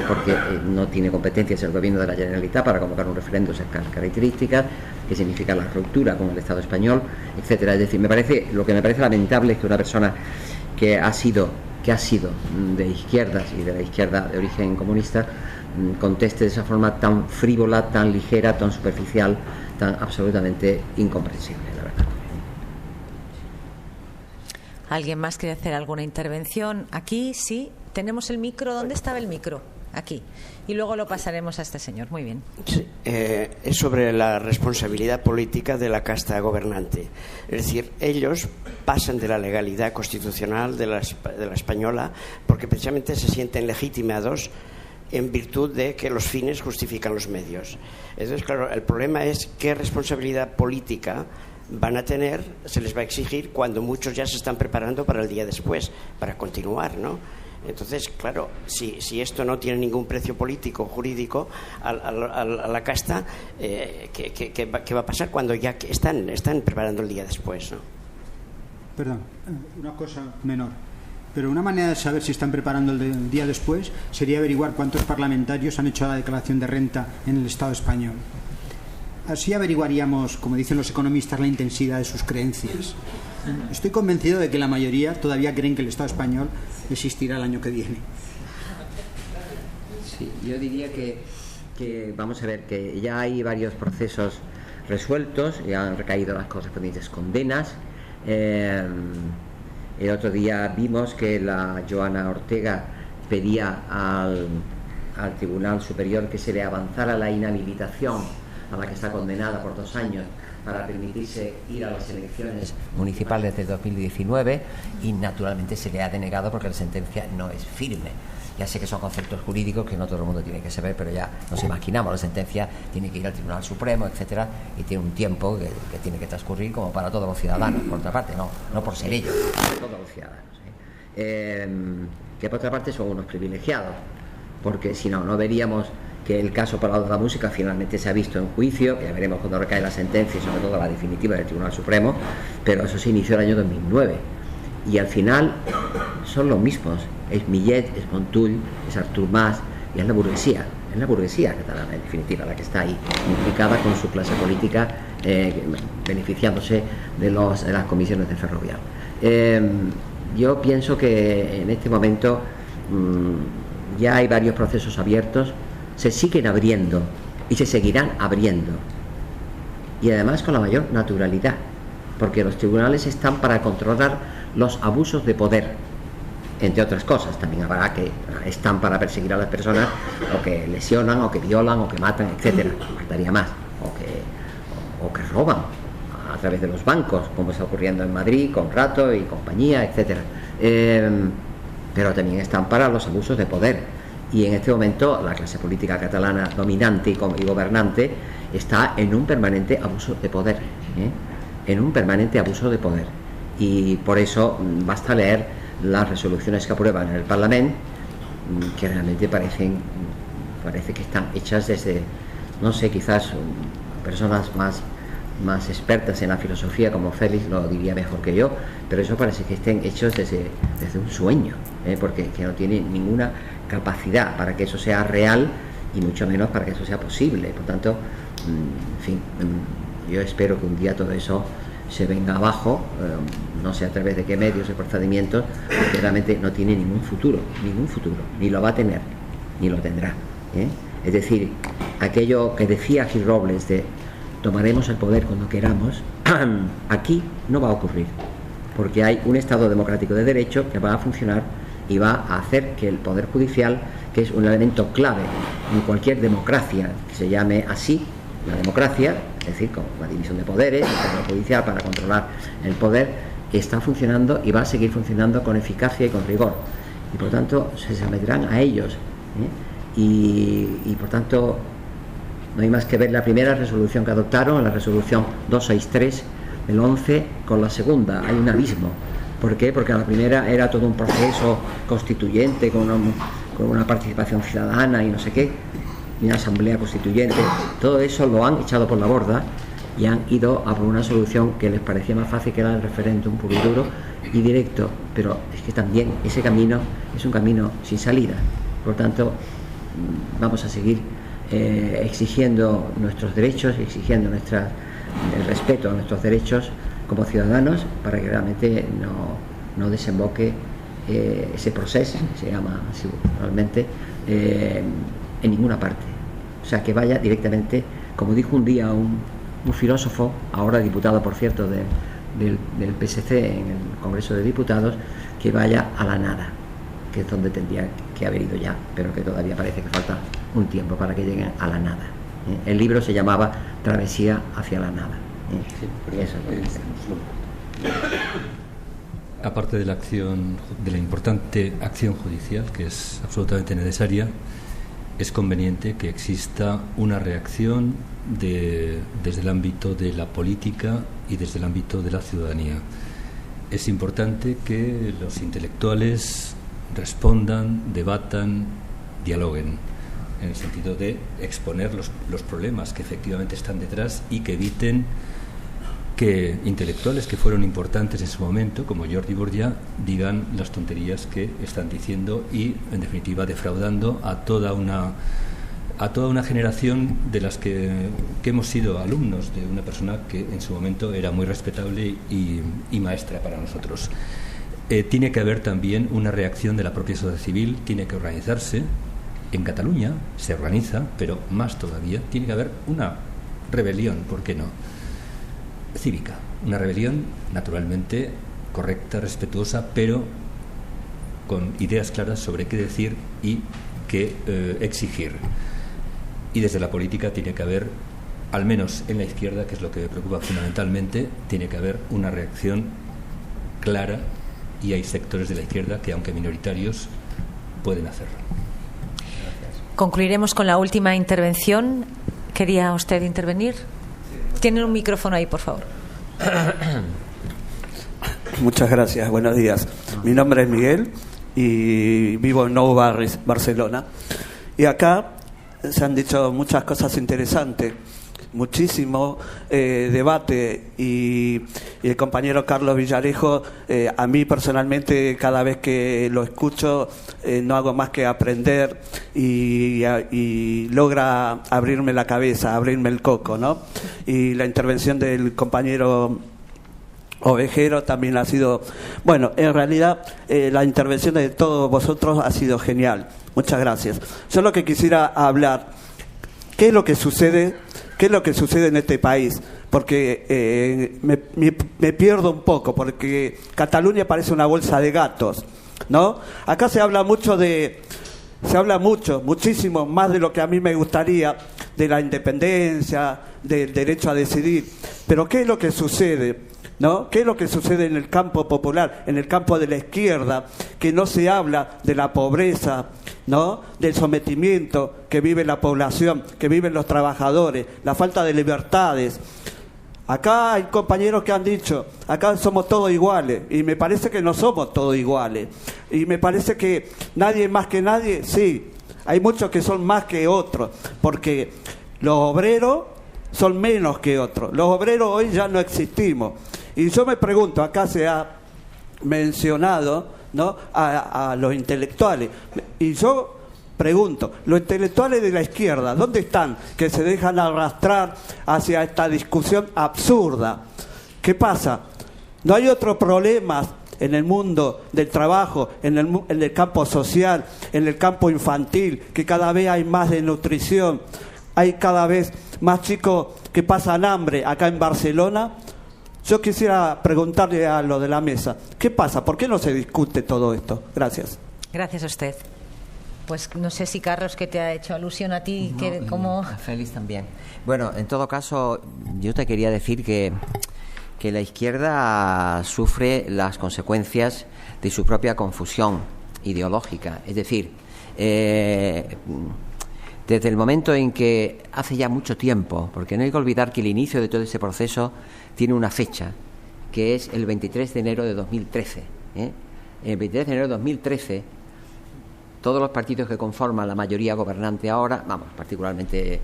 porque no tiene competencias el Gobierno de la Generalitat para convocar un referéndum de esas características, que significa la ruptura con el Estado español, etcétera. Es decir, lo que me parece lamentable es que una persona que ha sido de izquierdas y de la izquierda de origen comunista conteste de esa forma tan frívola, tan ligera, tan superficial, tan absolutamente incomprensible, la verdad. ¿Alguien más quiere hacer alguna intervención? Aquí, sí. Tenemos el micro. ¿Dónde estaba el micro? Aquí. Y luego lo pasaremos a este señor. Muy bien. Sí, es sobre la responsabilidad política de la casta gobernante. Es decir, ellos pasan de la legalidad constitucional de la española porque precisamente se sienten legitimados en virtud de que los fines justifican los medios. Entonces, claro, el problema es qué responsabilidad política van a tener, se les va a exigir cuando muchos ya se están preparando para el día después, para continuar, ¿no? Entonces, claro, si esto no tiene ningún precio político, jurídico a la casta, ¿qué va a pasar cuando ya están preparando el día después, ¿no? Perdón, una cosa menor. Pero una manera de saber si están preparando el día después sería averiguar cuántos parlamentarios han hecho la declaración de renta en el Estado español. Así averiguaríamos, como dicen los economistas, la intensidad de sus creencias. Estoy convencido de que la mayoría todavía creen que el Estado español existirá el año que viene. Sí, yo diría que vamos a ver, que ya hay varios procesos resueltos, ya han recaído las correspondientes condenas. El otro día vimos que la Joana Ortega pedía al Tribunal Superior que se le avanzara la inhabilitación a la que está condenada por 2 años para permitirse ir a las elecciones municipales de 2019, y naturalmente se le ha denegado porque la sentencia no es firme. Ya sé que son conceptos jurídicos que no todo el mundo tiene que saber, pero ya nos imaginamos, la sentencia tiene que ir al Tribunal Supremo, etcétera, y tiene un tiempo que tiene que transcurrir como para todos los ciudadanos, por otra parte, no por ser ellos, para todos los ciudadanos, que por otra parte son unos privilegiados, porque si no veríamos que el caso Palau de la Música finalmente se ha visto en juicio, que ya veremos cuando recae la sentencia y sobre todo la definitiva del Tribunal Supremo, pero eso se inició el año 2009 y al final son los mismos, es Millet, es Montull, es Artur Mas y es la burguesía catalana en definitiva la que está ahí implicada con su clase política, beneficiándose de las comisiones de Ferrovial. Yo pienso que en este momento ya hay varios procesos abiertos, se siguen abriendo y se seguirán abriendo, y además con la mayor naturalidad, porque los tribunales están para controlar los abusos de poder, entre otras cosas. También habrá que están para perseguir a las personas o que lesionan o que violan o que matan, etcétera, faltaría más, o que roban a través de los bancos, como está ocurriendo en Madrid con Rato y compañía, etcétera, pero también están para los abusos de poder. Y en este momento la clase política catalana dominante y gobernante está en un permanente abuso de poder, en un permanente abuso de poder. Y por eso basta leer las resoluciones que aprueban en el Parlamento, que realmente parece que están hechas desde, no sé, quizás personas más expertas en la filosofía como Félix lo diría mejor que yo, pero eso parece que estén hechos desde un sueño, porque que no tiene ninguna capacidad para que eso sea real y mucho menos para que eso sea posible. Por tanto, en fin, yo espero que un día todo eso se venga abajo, no sé a través de qué medios y procedimientos, porque realmente no tiene ningún futuro, ni lo va a tener, ni lo tendrá. Es decir, aquello que decía Gil Robles de tomaremos el poder cuando queramos, aquí no va a ocurrir, porque hay un Estado democrático de derecho que va a funcionar y va a hacer que el Poder Judicial, que es un elemento clave en cualquier democracia que se llame así, la democracia, es decir, con la división de poderes, el Poder Judicial para controlar el poder, está funcionando y va a seguir funcionando con eficacia y con rigor. Y por tanto se someterán a ellos. Y por tanto no hay más que ver la primera resolución que adoptaron, la resolución 263 del 11, con la segunda. Hay un abismo. ¿Por qué? Porque la primera era todo un proceso constituyente con una participación ciudadana y no sé qué, y una asamblea constituyente. Todo eso lo han echado por la borda y han ido a por una solución que les parecía más fácil, que era el referéndum puro y duro y directo, pero es que también ese camino es un camino sin salida. Por lo tanto, vamos a seguir exigiendo nuestros derechos, exigiendo el respeto a nuestros derechos como ciudadanos, para que realmente no desemboque ese proceso, se llama así realmente, en ninguna parte. O sea, que vaya directamente, como dijo un día un filósofo, ahora diputado por cierto del PSC en el Congreso de Diputados, que vaya a la nada, que es donde tendría que haber ido ya, pero que todavía parece que falta un tiempo para que lleguen a la nada. El libro se llamaba Travesía hacia la nada. Eso es lo que dice. Aparte de la importante acción judicial, que es absolutamente necesaria, es conveniente que exista una reacción desde el ámbito de la política y desde el ámbito de la ciudadanía. Es importante que los intelectuales respondan, debatan, dialoguen, en el sentido de exponer los problemas que efectivamente están detrás y que eviten que intelectuales que fueron importantes en su momento, como Jordi Borja, digan las tonterías que están diciendo y, en definitiva, defraudando a toda una generación de las que hemos sido alumnos de una persona que en su momento era muy respetable y maestra para nosotros. Tiene que haber también una reacción de la propia sociedad civil, tiene que organizarse. En Cataluña se organiza, pero más todavía, tiene que haber una rebelión, ¿por qué no?, cívica, una rebelión naturalmente correcta, respetuosa, pero con ideas claras sobre qué decir y qué exigir. Y desde la política tiene que haber, al menos en la izquierda, que es lo que me preocupa fundamentalmente, tiene que haber una reacción clara, y hay sectores de la izquierda que, aunque minoritarios, pueden hacerlo. Concluiremos con la última intervención. ¿Quería usted intervenir? Tienen un micrófono ahí, por favor. Muchas gracias, buenos días. Mi nombre es Miguel y vivo en Nou Barris, Barcelona. Y acá se han dicho muchas cosas interesantes, muchísimo debate, y el compañero Carlos Villarejo, a mí personalmente, cada vez que lo escucho, no hago más que aprender y logra abrirme la cabeza, abrirme el coco, ¿no? Y la intervención del compañero Ovejero también ha sido, bueno, en realidad la intervención de todos vosotros ha sido genial. Muchas gracias. Yo lo que quisiera hablar, ¿qué es lo que sucede en este país? Porque me pierdo un poco, porque Cataluña parece una bolsa de gatos, ¿no? Acá se habla muchísimo más de lo que a mí me gustaría, de la independencia, del derecho a decidir. Pero ¿qué es lo que sucede? ¿No? ¿Qué es lo que sucede en el campo popular, en el campo de la izquierda? Que no se habla de la pobreza, ¿no?, del sometimiento que vive la población, que viven los trabajadores, la falta de libertades. Acá hay compañeros que han dicho, acá somos todos iguales, y me parece que no somos todos iguales, y me parece que nadie más que nadie, sí, hay muchos que son más que otros, porque los obreros son menos que otros. Los obreros hoy ya no existimos. Y yo me pregunto, acá se ha mencionado, ¿no?, a los intelectuales. Y yo pregunto, los intelectuales de la izquierda, ¿dónde están? Que se dejan arrastrar hacia esta discusión absurda. ¿Qué pasa? ¿No hay otros problemas en el mundo del trabajo, en el campo social, en el campo infantil, que cada vez hay más desnutrición? Hay cada vez más chicos que pasan hambre acá en Barcelona. Yo quisiera preguntarle a lo de la mesa, ¿qué pasa? ¿Por qué no se discute todo esto? Gracias. Gracias a usted. Pues no sé si Carlos, que te ha hecho alusión a ti, No, ¿cómo? A Félix también. Bueno, en todo caso, yo te quería decir que la izquierda sufre las consecuencias de su propia confusión ideológica. Es decir, desde el momento en que hace ya mucho tiempo, porque no hay que olvidar que el inicio de todo ese proceso tiene una fecha, que es el 23 de enero de 2013. El 23 de enero de 2013, todos los partidos que conforman la mayoría gobernante ahora, particularmente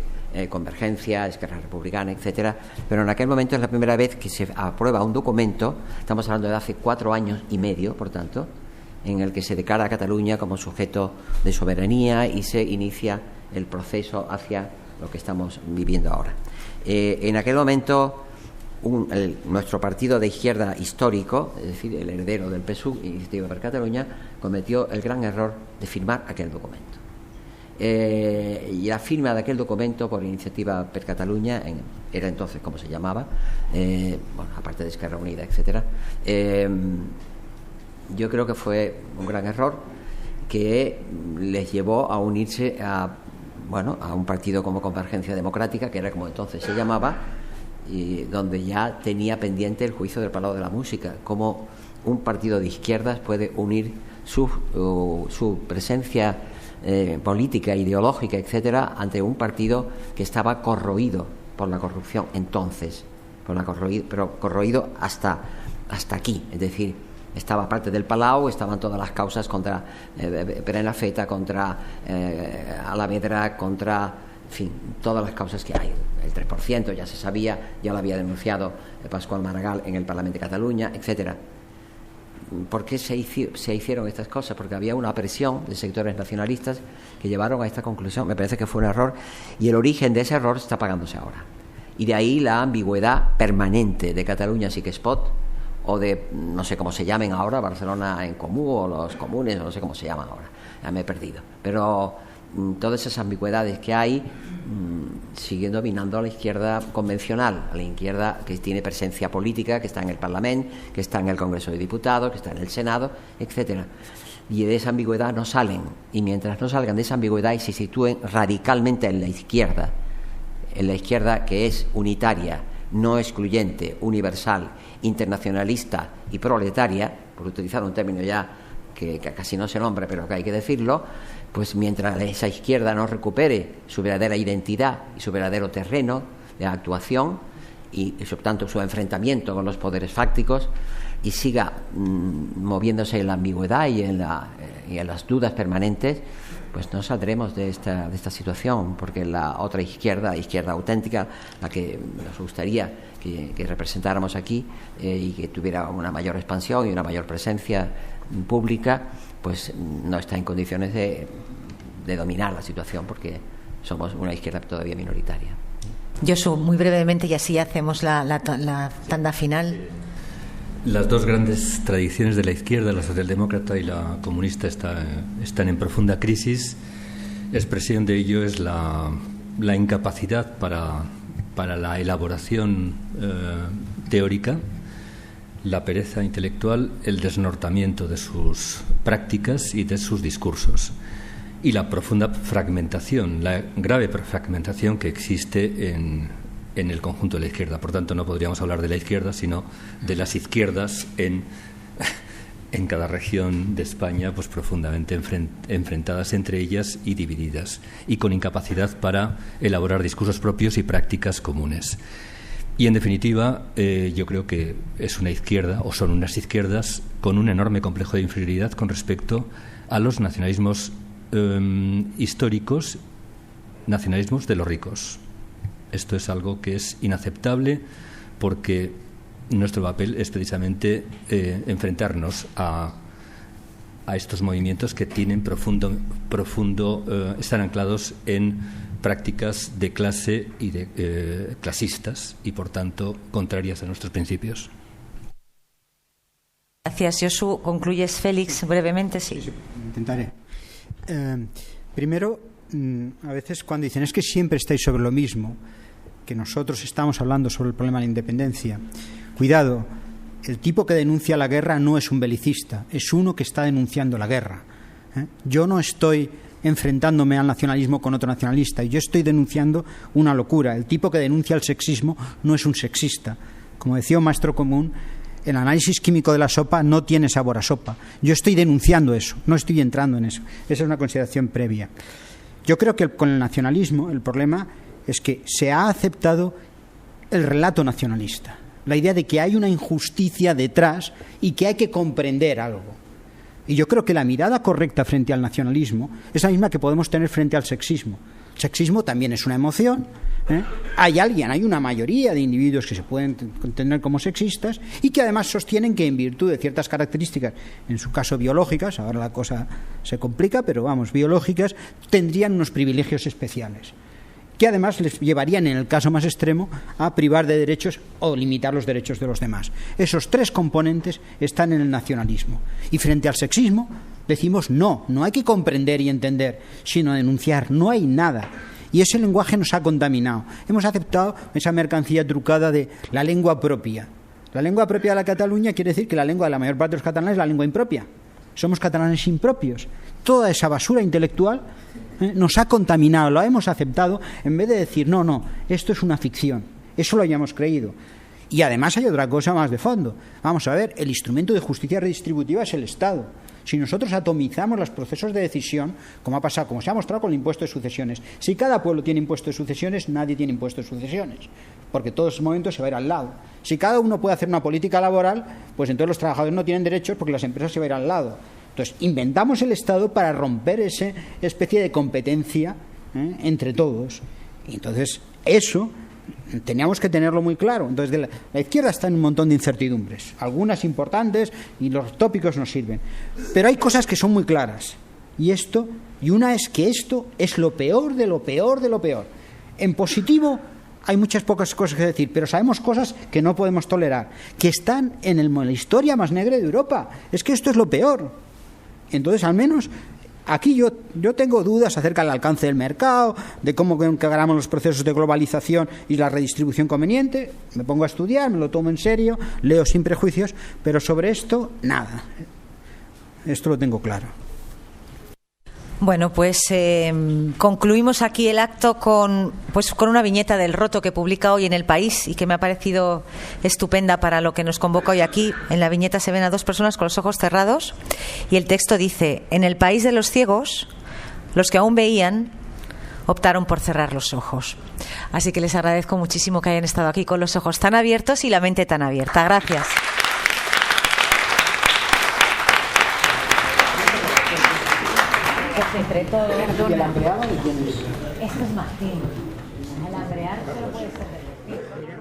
Convergencia, Esquerra Republicana, etcétera, pero en aquel momento es la primera vez que se aprueba un documento, estamos hablando de hace 4 años y medio, por tanto, en el que se declara a Cataluña como sujeto de soberanía y se inicia el proceso hacia lo que estamos viviendo ahora. En aquel momento nuestro partido de izquierda histórico, es decir, el heredero del PSUV, Iniciativa per Catalunya, cometió el gran error de firmar aquel documento. Y la firma de aquel documento por Iniciativa per Catalunya, era entonces como se llamaba, bueno, aparte de Esquerra Unida, etcétera, yo creo que fue un gran error que les llevó a unirse a un partido como Convergencia Democrática, que era como entonces se llamaba, y donde ya tenía pendiente el juicio del Palau de la Música, cómo un partido de izquierdas puede unir su presencia política, ideológica, etcétera, ante un partido que estaba corroído por la corrupción entonces, pero corroído hasta aquí, es decir, estaba parte del Palau, estaban todas las causas contra Prenafeta, contra Alavedra, contra, en fin, todas las causas que hay. El 3% ya se sabía, ya lo había denunciado Pascual Maragall en el Parlamento de Cataluña, etcétera. ¿Por qué se hicieron estas cosas? Porque había una presión de sectores nacionalistas que llevaron a esta conclusión. Me parece que fue un error y el origen de ese error está pagándose ahora. Y de ahí la ambigüedad permanente de Cataluña Sí que es Pot, o de, no sé cómo se llamen ahora, Barcelona en Comú o los comunes, no sé cómo se llaman ahora, ya me he perdido. Pero todas esas ambigüedades que hay siguen dominando a la izquierda convencional, a la izquierda que tiene presencia política, que está en el Parlamento, que está en el Congreso de Diputados, que está en el Senado, etcétera. Y de esa ambigüedad no salen, y mientras no salgan de esa ambigüedad y se sitúen radicalmente en la izquierda que es unitaria, no excluyente, universal, internacionalista y proletaria, por utilizar un término ya que casi no se nombra, pero que hay que decirlo, pues mientras esa izquierda no recupere su verdadera identidad y su verdadero terreno de actuación y por tanto su enfrentamiento con los poderes fácticos y siga moviéndose en la ambigüedad y en las dudas permanentes, pues no saldremos de esta situación, porque la otra izquierda auténtica, la que nos gustaría que representáramos aquí y que tuviera una mayor expansión y una mayor presencia pública, pues no está en condiciones de dominar la situación, porque somos una izquierda todavía minoritaria. Josu, muy brevemente, y así hacemos la tanda final. Las dos grandes tradiciones de la izquierda, la socialdemócrata y la comunista, están en profunda crisis. Expresión de ello es la incapacidad para la elaboración teórica, la pereza intelectual, el desnortamiento de sus prácticas y de sus discursos, y la profunda fragmentación, la grave fragmentación que existe en el conjunto de la izquierda. Por tanto, no podríamos hablar de la izquierda, sino de las izquierdas en cada región de España, pues profundamente enfrentadas entre ellas y divididas, y con incapacidad para elaborar discursos propios y prácticas comunes. Y, en definitiva, yo creo que es una izquierda, o son unas izquierdas, con un enorme complejo de inferioridad con respecto a los nacionalismos históricos, nacionalismos de los ricos. Esto es algo que es inaceptable, porque nuestro papel es precisamente enfrentarnos a estos movimientos que tienen están anclados en prácticas de clase y de clasistas, y por tanto contrarias a nuestros principios. Gracias, Josu. ¿Concluyes, Félix, brevemente? Sí. Sí, intentaré. Primero, a veces cuando dicen es que siempre estáis sobre lo mismo, que nosotros estamos hablando sobre el problema de la independencia, cuidado, el tipo que denuncia la guerra no es un belicista, es uno que está denunciando la guerra. Yo no estoy enfrentándome al nacionalismo con otro nacionalista, yo estoy denunciando una locura. El tipo que denuncia el sexismo no es un sexista. Como decía un maestro común, el análisis químico de la sopa no tiene sabor a sopa. Yo estoy denunciando eso, no estoy entrando en eso. Esa es una consideración previa. Yo creo que con el nacionalismo el problema es que se ha aceptado el relato nacionalista, la idea de que hay una injusticia detrás y que hay que comprender algo. Y yo creo que la mirada correcta frente al nacionalismo es la misma que podemos tener frente al sexismo. Sexismo también es una emoción. Hay una mayoría de individuos que se pueden entender como sexistas y que además sostienen que en virtud de ciertas características, en su caso biológicas, ahora la cosa se complica, pero vamos, biológicas, tendrían unos privilegios especiales, que además les llevarían, en el caso más extremo, a privar de derechos o limitar los derechos de los demás. Esos tres componentes están en el nacionalismo. Y frente al sexismo decimos no hay que comprender y entender, sino denunciar, no hay nada. Y ese lenguaje nos ha contaminado. Hemos aceptado esa mercancía trucada de la lengua propia. La lengua propia de la Cataluña quiere decir que la lengua de la mayor parte de los catalanes es la lengua impropia. Somos catalanes impropios. Toda esa basura intelectual nos ha contaminado, lo hemos aceptado, en vez de decir, no, esto es una ficción. Eso lo hayamos creído. Y además hay otra cosa más de fondo. Vamos a ver, el instrumento de justicia redistributiva es el Estado. Si nosotros atomizamos los procesos de decisión, como ha pasado, como se ha mostrado con el impuesto de sucesiones, si cada pueblo tiene impuesto de sucesiones, nadie tiene impuesto de sucesiones, porque todo ese momento se va a ir al lado. Si cada uno puede hacer una política laboral, pues entonces los trabajadores no tienen derechos porque las empresas se van a ir al lado. Entonces, inventamos el Estado para romper esa especie de competencia entre todos. Y entonces, eso teníamos que tenerlo muy claro. Entonces, la izquierda está en un montón de incertidumbres, algunas importantes, y los tópicos nos sirven. Pero hay cosas que son muy claras. Y una es que esto es lo peor de lo peor de lo peor. En positivo hay muchas pocas cosas que decir, pero sabemos cosas que no podemos tolerar, que están en la historia más negra de Europa. Es que esto es lo peor. Entonces, al menos aquí yo tengo dudas acerca del alcance del mercado, de cómo encaramos los procesos de globalización y la redistribución conveniente. Me pongo a estudiar, me lo tomo en serio, leo sin prejuicios, pero sobre esto, nada. Esto lo tengo claro. Bueno, pues concluimos aquí el acto con una viñeta del Roto que publica hoy en El País y que me ha parecido estupenda para lo que nos convoca hoy aquí. En la viñeta se ven a dos personas con los ojos cerrados y el texto dice: en el país de los ciegos, los que aún veían optaron por cerrar los ojos. Así que les agradezco muchísimo que hayan estado aquí con los ojos tan abiertos y la mente tan abierta. Gracias. Entre todos. ¿Y el hambreado de quién es? Esto es Martín. El hambrear solo puede ser de Martín.